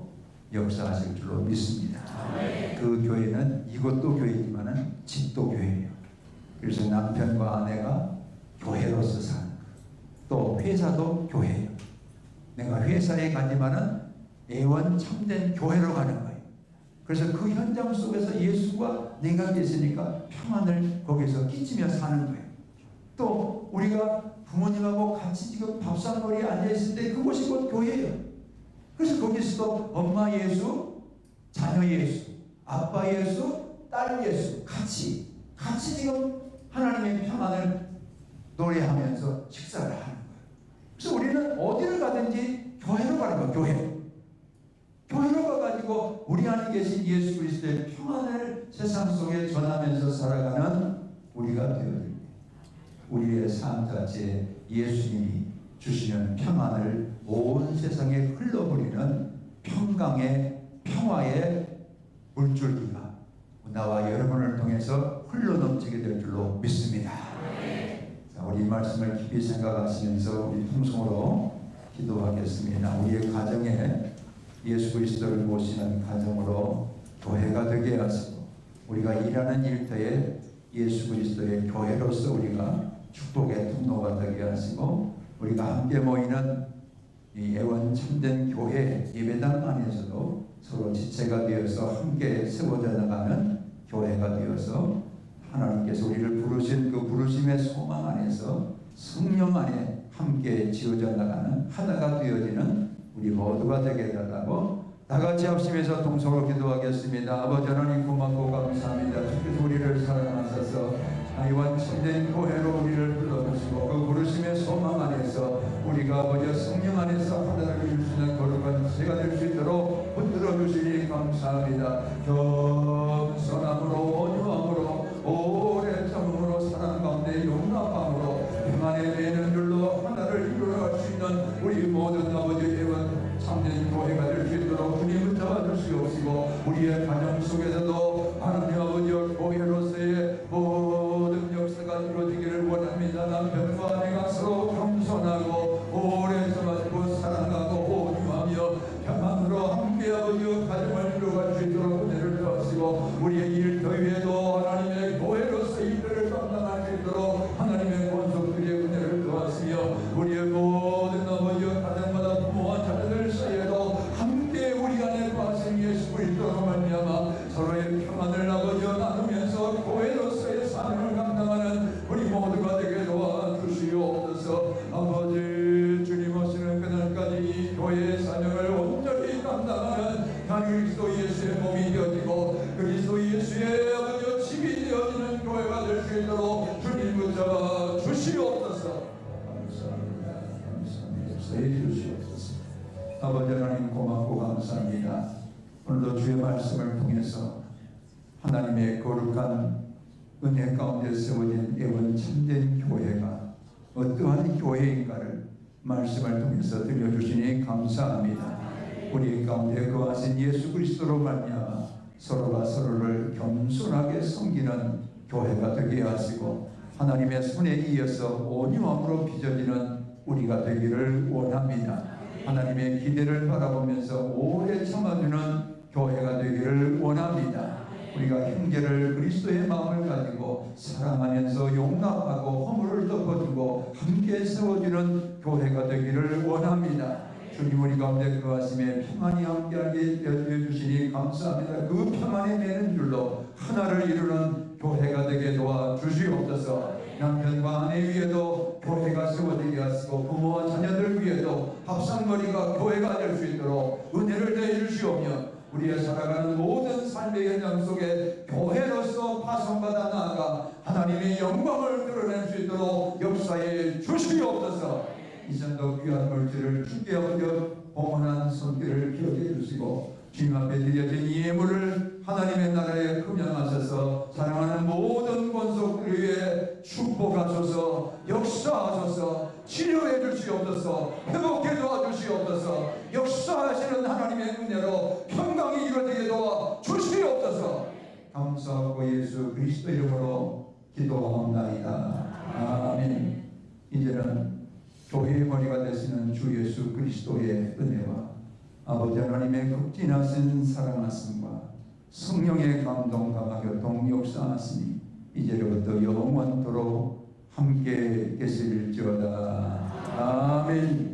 역사하실 줄로 믿습니다. 그 교회는 이것도 교회지만은 집도 교회예요. 그래서 남편과 아내가 교회로서 사는 거예요. 또 회사도 교회예요. 내가 회사에 가지만은 애원 참된 교회로 가는 거예요. 그래서 그 현장 속에서 예수와 내가 계시니까 평안을 거기서 끼치며 사는 거예요. 또 우리가 부모님하고 같이 지금 밥상머리에 앉아있을 때 그곳이 곧 교회예요. 그래서 거기서도 엄마 예수, 자녀 예수, 아빠 예수, 딸 예수 같이 지금 하나님의 평안을 노래하면서 식사를 하는 거예요. 그래서 우리는 어디를 가든지 교회로 가는 거예요. 교회로 가가지고 우리 안에 계신 예수 그리스도의 평안을 세상 속에 전하면서 살아가는 우리가 되어야 됩니다. 우리의 삶 자체에 예수님이 주시는 평안을 온 세상에 흘러버리는 평강의 평화의 물줄기가 나와 여러분을 통해서 흘러넘치게 될 줄로 믿습니다. 자, 우리 말씀을 깊이 생각하시면서 우리 통성으로 기도하겠습니다. 우리의 가정에 예수 그리스도를 모시는 가정으로 교회가 되게 하시고 우리가 일하는 일터에 예수 그리스도의 교회로서 우리가 축복의 통로가 되게 하시고 우리가 함께 모이는 이 애원 참된 교회 예배당 안에서도 서로 지체가 되어서 함께 세워져 나가는 교회가 되어서 하나님께서 우리를 부르신 그 부르심의 소망 안에서 성령 안에 함께 지어져 나가는 하나가 되어지는 우리 모두가 되게 해달라고 다같이 합심해서 동성으로 기도하겠습니다. 아버지 하나님 고맙고 감사합니다. 주께서 우리를 사랑하셔서 애원 참된 교회로 우리를 불러주시고 그 부르심의 소망 안에서 우리가 아버지 성령 안에서 하나를 이룰 수 있는 거룩한 지체가 될 수 있도록 붙들어 주시니 감사합니다. 겸손함으로 온유함으로 오래 참음으로 사랑 가운데 용납함으로 평안의 매는 줄로 하나를 이루어갈 수 있는 우리 모든 아버지 애원 참된 교회가 될 수 있도록 주님 붙잡아 주시옵시고 우리의 가정 속에서도 하나님 아버지 교회로서의 모든 역사가 이루어지기를 원합니다. 남편과 아내가 서로 겸손하고 오래 참아주고 사랑하고 온유하며 평안으로 함께 아버지 가정을 이루어갈 수 있도록 은혜를 주시고 우리의 일터 위에도 하나님의 교회로서 일들을 감당할 수 있도록 하나님의 권속들의 은혜를 주시며 우리의 모든 아버지 가정마다 부모와 자녀들 사이에도 함께 우리 안에 거하신 예수 그리스도로 말미암아 서로의 평안을 아버지 나누면서 교회로서의 사명을 감당하는 우리 모두가 되게 도와주시옵소서. 아버지 주님 오시는 그날까지 이 교회의 사명을 온전히 감당하는 그리스도 예수의 몸이 되어지고 그리스도 예수의 아버지 집이 되어지는 교회가 될 수 있도록 주님 붙잡아 주시옵소서. 감사합니다. 주시옵소서. 아버지 하나님 고맙고 감사합니다. 오늘도 주의 말씀을 통해서 하나님의 거룩한 은혜 가운데 세워진 애원 참된 교회가 어떠한 교회인가를 말씀을 통해서 들려주시니 감사합니다. 우리 가운데 거하신 예수 그리스도로 말미암아 서로가 서로를 겸손하게 섬기는 교회가 되게 하시고 하나님의 손에 이어서 온유함으로 빚어지는 우리가 되기를 원합니다. 하나님의 기대를 바라보면서 오래 참아주는 교회가 되기를 원합니다. 우리가 형제를 그리스도의 마음을 가지고 사랑하면서 용납하고 허물을 덮어주고 함께 세워주는 교회가 되기를 원합니다. 주님 우리 가운데 거하심에 평안이 함께하게 되어주시니 감사합니다. 그 평안이 되는 줄로 하나를 이루는 교회가 되게 도와주시옵소서. 남편과 아내 위에도 교회가 세워지게 하시고 부모와 자녀들 위에도 밥상머리가 교회가 될 수 있도록 은혜를 내주시오며 우리의 살아가는 모든 삶의 현장 속에 교회로서 파송받아 나아가 하나님의 영광을 드러낼 수 있도록 역사에 주시옵소서. 이전도 귀한 물질을 주께 얻어 봉헌한 손길을 기억해 주시고 주님 앞에 드려진 이 예물을 하나님의 나라에 금양하셔서 사랑하는 모든 권속들 위해 축복하소서, 역사하소서, 치료해 주시옵소서, 회복해 도와주시옵소서, 역사하시는 하나님의 은혜로 평강이 이루어지게 도와 주시옵소서. 감사하고 예수 그리스도 이름으로 기도하옵나이다. 아멘. 이제는 교회의 머리가 되시는 주 예수 그리스도의 은혜와 아버지 하나님의 극진하신 사랑하심과 성령의 감동과 교통 역사하시니 이제로부터 영원토록 함께 계실지어다. 아멘.